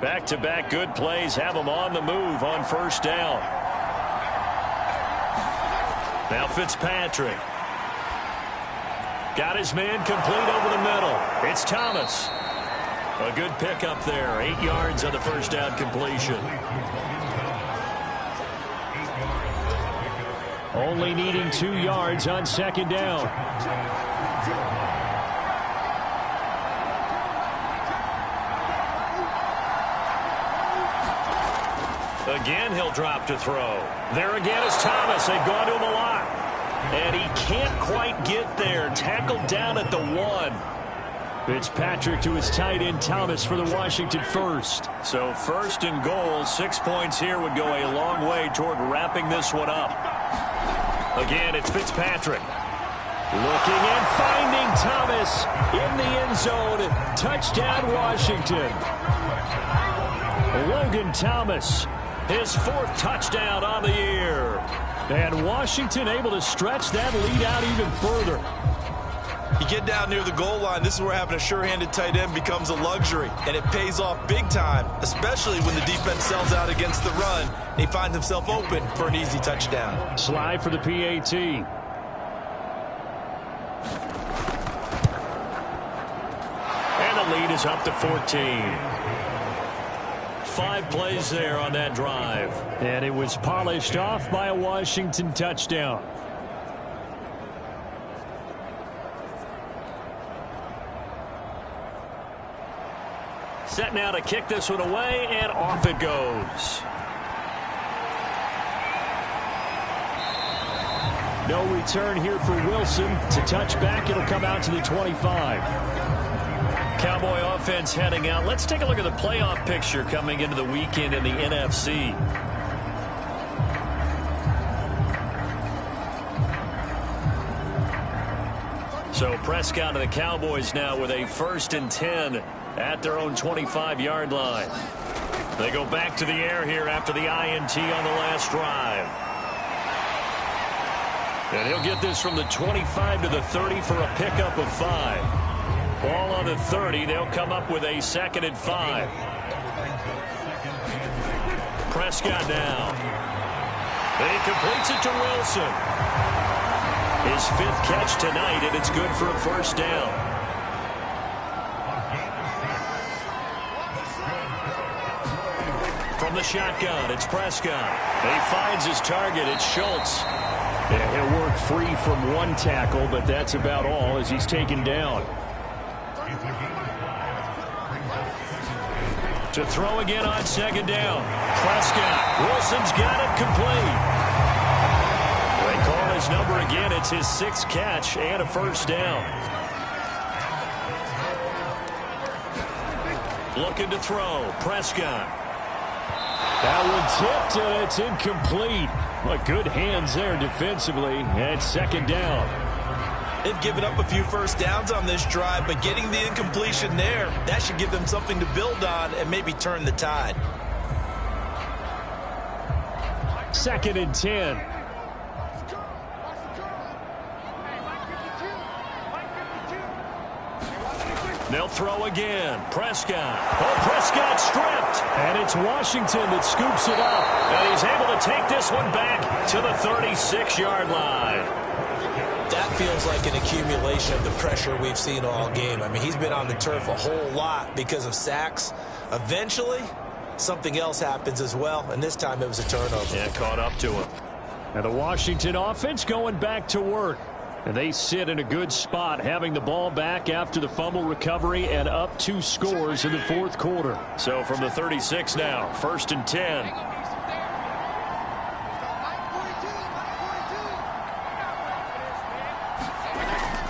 Back-to-back good plays have them on the move on 1st down. Now Fitzpatrick. Got his man complete over the middle. It's Thomas. A good pickup there. 8 yards on the 1st down completion. Only needing 2 yards on 2nd down. Again, he'll drop to throw. There again is Thomas. They've gone to him a lot. And he can't quite get there. Tackled down at the 1. Fitzpatrick to his tight end Thomas for the Washington 1st. So 1st and goal. 6 points here would go a long way toward wrapping this one up. Again, it's Fitzpatrick. Looking and finding Thomas in the end zone. Touchdown, Washington. Logan Thomas. His 4th touchdown on the year. And Washington able to stretch that lead out even further. You get down near the goal line, this is where having a sure-handed tight end becomes a luxury. And it pays off big time, especially when the defense sells out against the run. And he finds himself open for an easy touchdown. Slide for the PAT. And the lead is up to 14. 5 plays there on that drive. And it was polished off by a Washington touchdown. Set now to kick this one away, and off it goes. No return here for Wilson. To touch back, it'll come out to the 25. Cowboy offense heading out. Let's take a look at the playoff picture coming into the weekend in the NFC. So Prescott and the Cowboys now with a 1st and 10 at their own 25-yard line. They go back to the air here after the INT on the last drive. And he'll get this from the 25 to the 30 for a pickup of 5. Ball on the 30. They'll come up with a 2nd and 5. Prescott now. And he completes it to Wilson. His 5th catch tonight, and it's good for a first down. From the shotgun, it's Prescott. And he finds his target. It's Schultz. Yeah, he'll work free from one tackle, but that's about all as he's taken down. To throw again on 2nd down. Prescott. Wilson's got it complete. They call his number again. It's his 6th catch and a first down. Looking to throw. Prescott. That one tipped, and it's incomplete. But good hands there defensively at 2nd down. They've given up a few first downs on this drive, but getting the incompletion there, that should give them something to build on and maybe turn the tide. 2nd and 10. They'll throw again. Prescott. Oh, Prescott stripped. And it's Washington that scoops it up. And he's able to take this one back to the 36-yard line. That feels like an accumulation of the pressure we've seen all game. I mean, he's been on the turf a whole lot because of sacks. Eventually, something else happens as well, and this time it was a turnover. Yeah, caught up to him. And the Washington offense going back to work. And they sit in a good spot, having the ball back after the fumble recovery and up 2 scores in the 4th quarter. So from the 36 now, 1st and 10.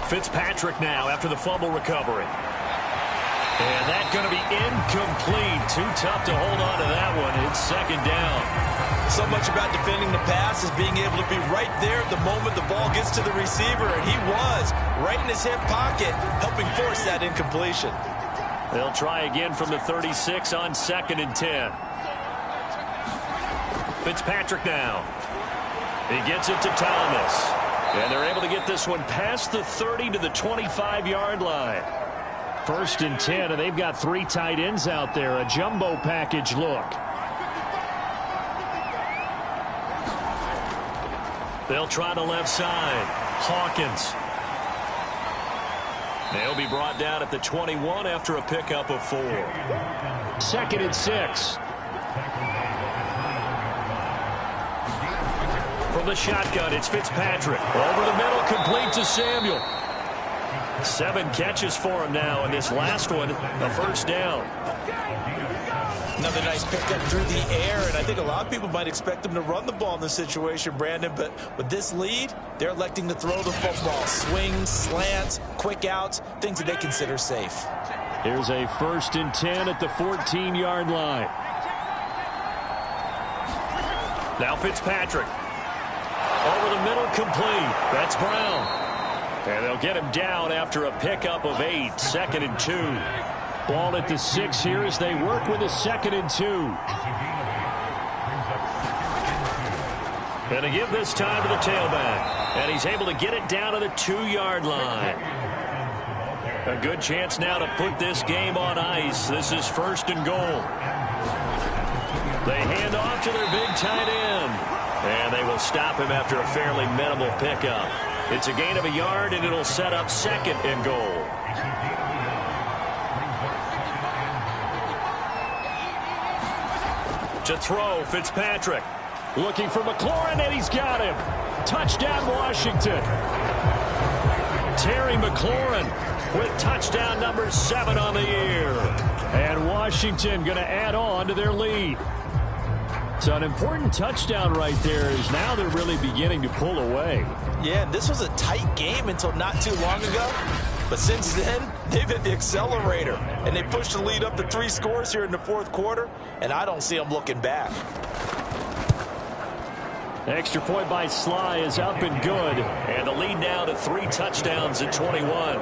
Fitzpatrick now after the fumble recovery. And that's going to be incomplete. Too tough to hold on to that one. It's 2nd down. So much about defending the pass is being able to be right there at the moment the ball gets to the receiver, and he was right in his hip pocket, helping force that incompletion. They'll try again from the 36 on 2nd and 10. Fitzpatrick now. He gets it to Thomas. And they're able to get this one past the 30 to the 25-yard line. 1st and 10, and they've got 3 tight ends out there. A jumbo package look. They'll try the left side. Hawkins. They'll be brought down at the 21 after a pickup of 4. 2nd and 6. From the shotgun, it's Fitzpatrick. Over the middle, complete to Samuel. 7 catches for him now, and this last one, a first down. Another nice pickup through the air, and I think a lot of people might expect them to run the ball in this situation, Brandon, but with this lead, they're electing to throw the football. Swings, slants, quick outs, things that they consider safe. Here's a 1st and 10 at the 14-yard line. Now Fitzpatrick. Over the middle, complete. That's Brown. And they'll get him down after a pickup of 8, 2nd and 2. Ball at the 6 here as they work with a 2nd and 2. And to give this time to the tailback. And he's able to get it down to the 2-yard line. A good chance now to put this game on ice. This is 1st and goal. They hand off to their big tight end. And they will stop him after a fairly minimal pickup. It's a gain of a yard, and it'll set up 2nd and goal. To throw, Fitzpatrick. Looking for McLaurin, and he's got him. Touchdown, Washington. Terry McLaurin with touchdown number 7 on the year. And Washington going to add on to their lead. So an important touchdown right there is now they're really beginning to pull away. Yeah, this was a tight game until not too long ago. But since then, they've hit the accelerator. And they pushed the lead up to 3 scores here in the 4th quarter. And I don't see them looking back. Extra point by Sly is up and good. And the lead now to 3 touchdowns at 21.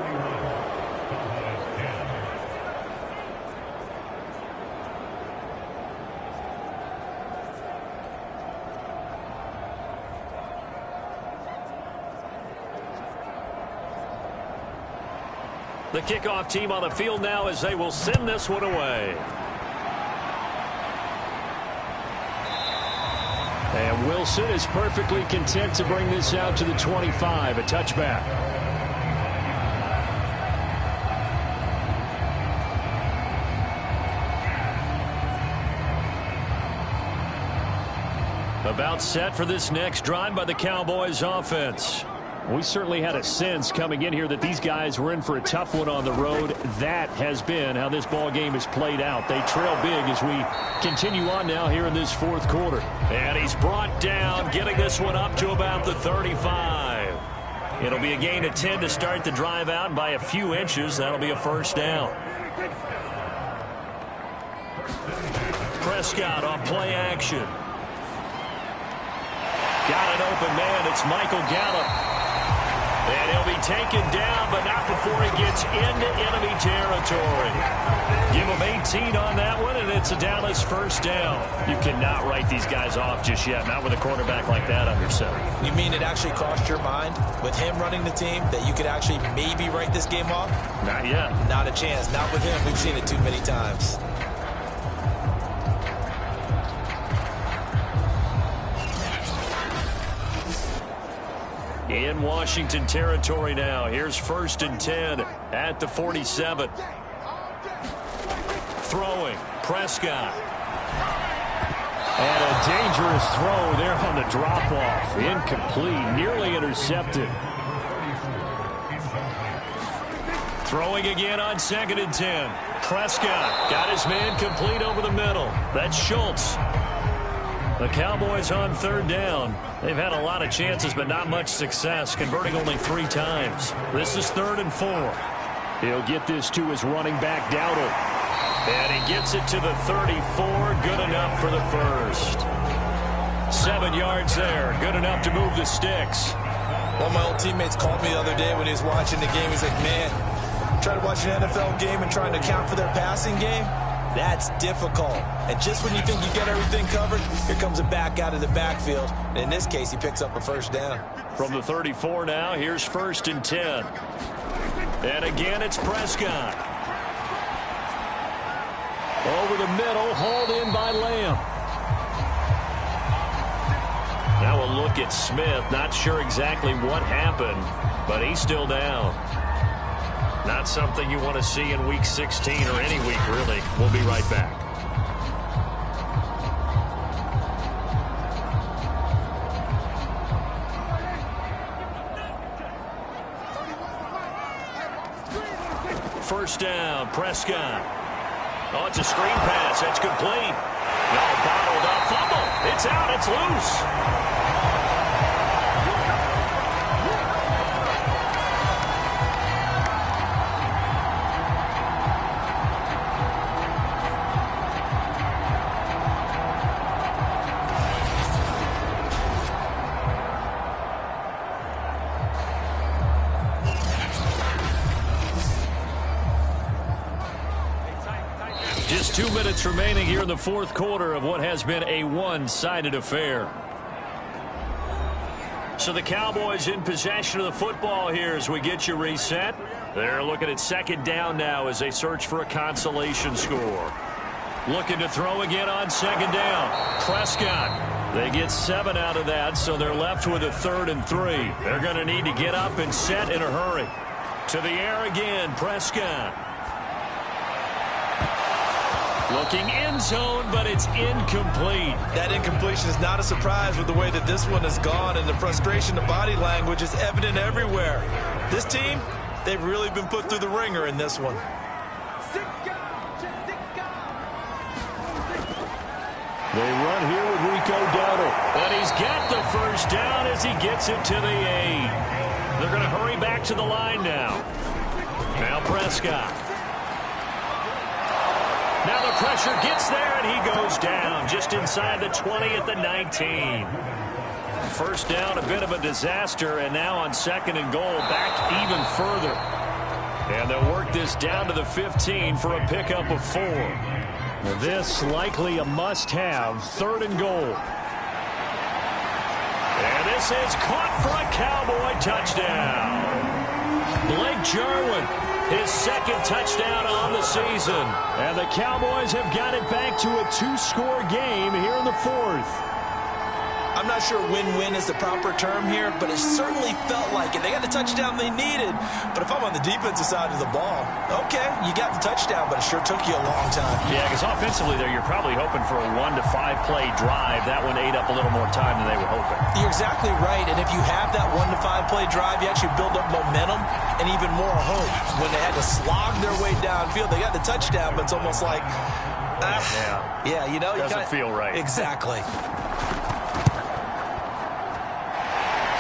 The kickoff team on the field now as they will send this one away. And Wilson is perfectly content to bring this out to the 25, a touchback. About set for this next drive by the Cowboys offense. We certainly had a sense coming in here that these guys were in for a tough one on the road. That has been how this ball game has played out. They trail big as we continue on now here in this fourth quarter. And he's brought down, getting this one up to about the 35. It'll be a gain of 10 to start the drive out. By a few inches, that'll be a first down. Prescott off play action. Got an open man. It's Michael Gallup. And he'll be taken down, but not before he gets into enemy territory. Give him 18 on that one, and it's a Dallas first down. You cannot write these guys off just yet, not with a quarterback like that under center. You mean it actually crossed your mind with him running the team that you could actually maybe write this game off? Not yet. Not a chance. Not with him. We've seen it too many times. In Washington territory now. Here's 1st and 10 at the 47. Throwing, Prescott. And a dangerous throw there on the drop-off. Incomplete, nearly intercepted. Throwing again on 2nd and 10. Prescott got his man complete over the middle. That's Schultz. The Cowboys on 3rd down. They've had a lot of chances, but not much success, converting only 3 times. This is 3rd and 4. He'll get this to his running back, Dowdle. And he gets it to the 34. Good enough for the first. 7 yards there. Good enough to move the sticks. One of my old teammates called me the other day when he was watching the game. He's like, man, trying to watch an NFL game and trying to account for their passing game? That's difficult. And just when you think you get everything covered, here comes a back out of the backfield. And in this case, he picks up a first down. From the 34 now, here's 1st and 10. And again, it's Prescott. Over the middle, hauled in by Lamb. Now a look at Smith. Not sure exactly what happened, but he's still down. Not something you want to see in Week 16 or any week, really. We'll be right back. First down, Prescott. Oh, it's a screen pass. That's complete. No, bottled up. Fumble. It's out. It's loose. Just 2 minutes remaining here in the fourth quarter of what has been a one-sided affair. So the Cowboys in possession of the football here as we get you reset. They're looking at 2nd down now as they search for a consolation score. Looking to throw again on 2nd down. Prescott. They get 7 out of that, so they're left with a 3rd and 3. They're going to need to get up and set in a hurry. To the air again, Prescott. Looking end zone, but it's incomplete. That incompletion is not a surprise with the way that this one has gone, and the frustration, the body language is evident everywhere. This team, they've really been put through the ringer in this one. They run here with Rico Dowdle. But he's got the first down as he gets it to the 8. They're going to hurry back to the line now. Now Prescott. Now the pressure gets there, and he goes down just inside the 20 at the 19. First down, a bit of a disaster, and now on 2nd and goal, back even further. And they'll work this down to the 15 for a pickup of 4. This likely a must-have, 3rd and goal. And this is caught for a Cowboy touchdown. Blake Jarwin his second touchdown on the season. And the Cowboys have got it back to a 2-score game here in the fourth. I'm not sure win-win is the proper term here, but it certainly felt like it. They got the touchdown they needed. But if I'm on the defensive side of the ball, okay, you got the touchdown, but it sure took you a long time. Yeah, because offensively there, you're probably hoping for a 1 to 5 play drive. That one ate up a little more time than they were hoping. You're exactly right. And if you have that 1 to 5 play drive, you actually build up momentum and even more hope. When they had to slog their way downfield, they got the touchdown, but it's almost like, yeah, you know, doesn't feel right. Exactly.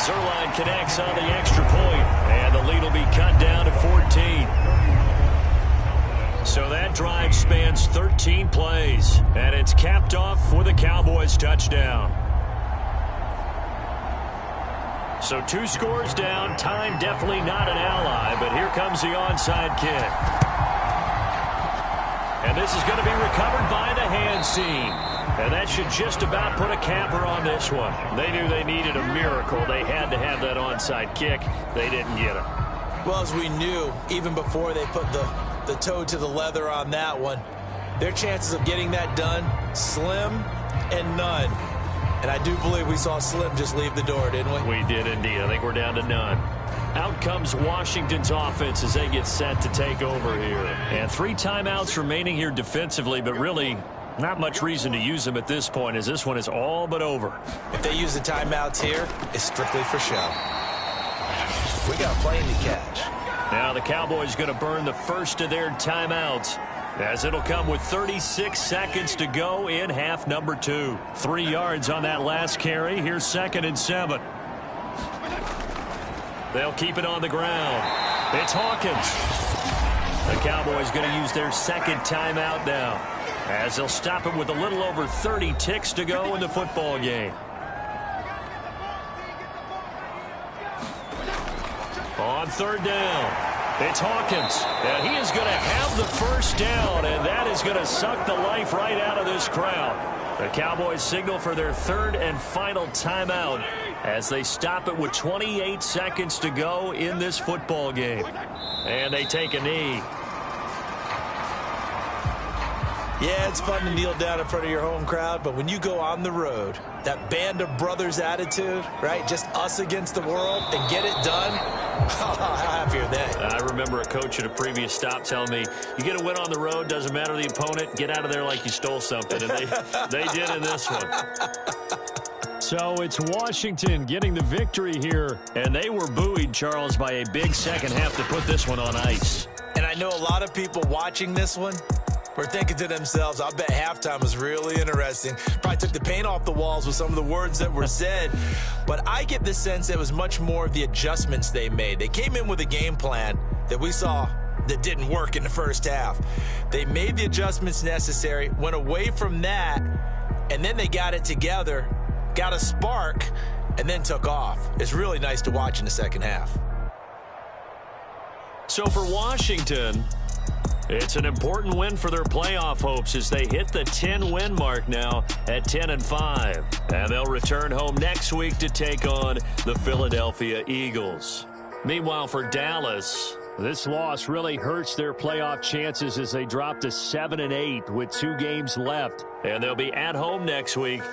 Zerline connects on the extra point, and the lead will be cut down to 14. So that drive spans 13 plays, and it's capped off with a Cowboys touchdown. So 2 scores down, time definitely not an ally, but here comes the onside kick. And this is going to be recovered by the hands team. And that should just about put a capper on this one. They knew they needed a miracle. They had to have that onside kick. They didn't get it. Well, as we knew, even before they put the toe to the leather on that one, their chances of getting that done, slim and none. And I do believe we saw Slim just leave the door, didn't we? We did indeed. I think we're down to none. Out comes Washington's offense as they get set to take over here. And 3 timeouts remaining here defensively, but really not much reason to use them at this point, as this one is all but over. If they use the timeouts here, it's strictly for show. We got a plane to catch. Now the Cowboys going to burn the first of their timeouts, as it'll come with 36 seconds to go in half number 2. 3 yards on that last carry. Here's 2nd and 7. They'll keep it on the ground. It's Hawkins. The Cowboys going to use their 2nd timeout now, as they'll stop it with a little over 30 ticks to go in the football game. On 3rd down, it's Hawkins. And he is going to have the first down, and that is going to suck the life right out of this crowd. The Cowboys signal for their 3rd and final timeout as they stop it with 28 seconds to go in this football game. And they take a knee. Yeah, it's fun to kneel down in front of your home crowd, but when you go on the road, that band of brothers attitude, right? Just us against the world and get it done. How happy are they? I remember a coach at a previous stop telling me, you get a win on the road, doesn't matter the opponent, get out of there like you stole something. And they did in this one. So it's Washington getting the victory here. And they were buoyed, Charles, by a big second half to put this one on ice. And I know a lot of people watching this one were thinking to themselves, I bet halftime was really interesting. Probably took the paint off the walls with some of the words that were said. But I get the sense it was much more of the adjustments they made. They came in with a game plan that we saw that didn't work in the first half. They made the adjustments necessary, went away from that, and then they got it together, got a spark, and then took off. It's really nice to watch in the second half. So for Washington, it's an important win for their playoff hopes as they hit the 10-win mark now at 10-5. And they'll return home next week to take on the Philadelphia Eagles. Meanwhile, for Dallas, this loss really hurts their playoff chances as they drop to 7-8 with 2 games left. And they'll be at home next week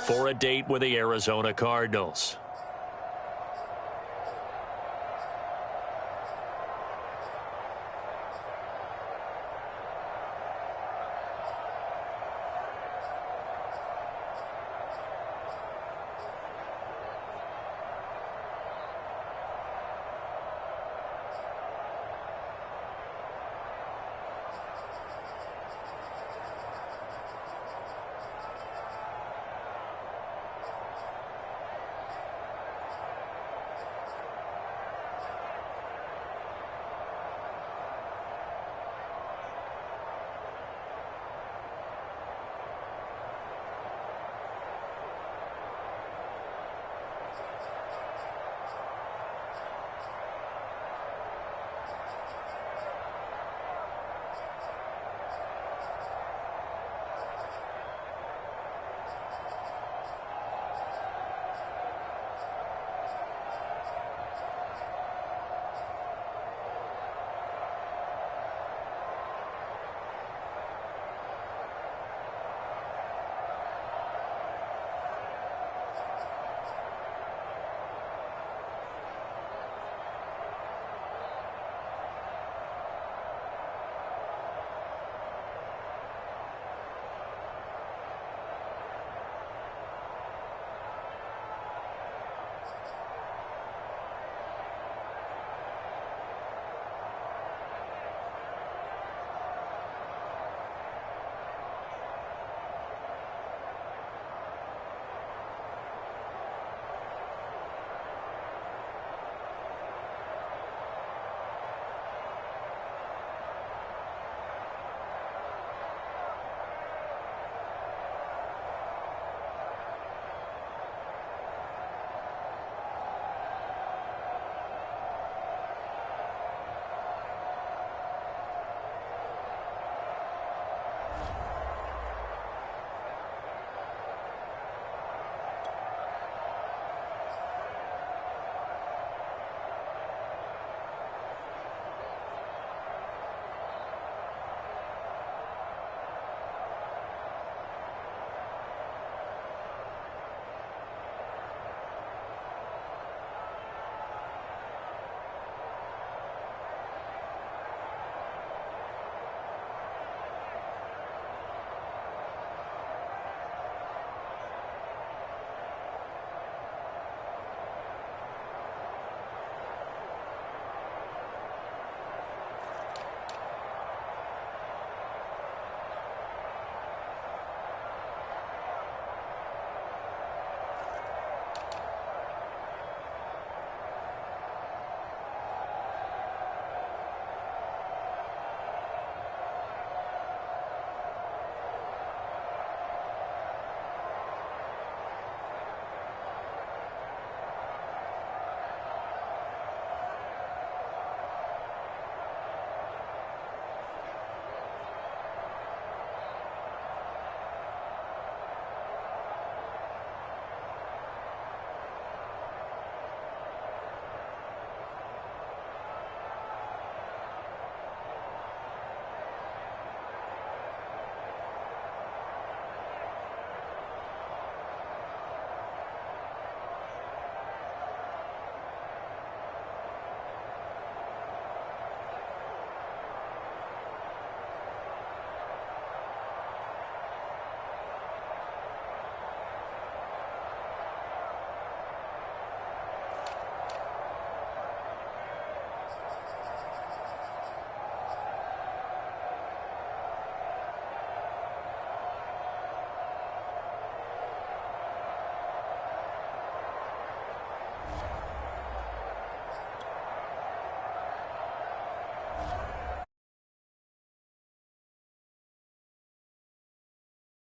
for a date with the Arizona Cardinals.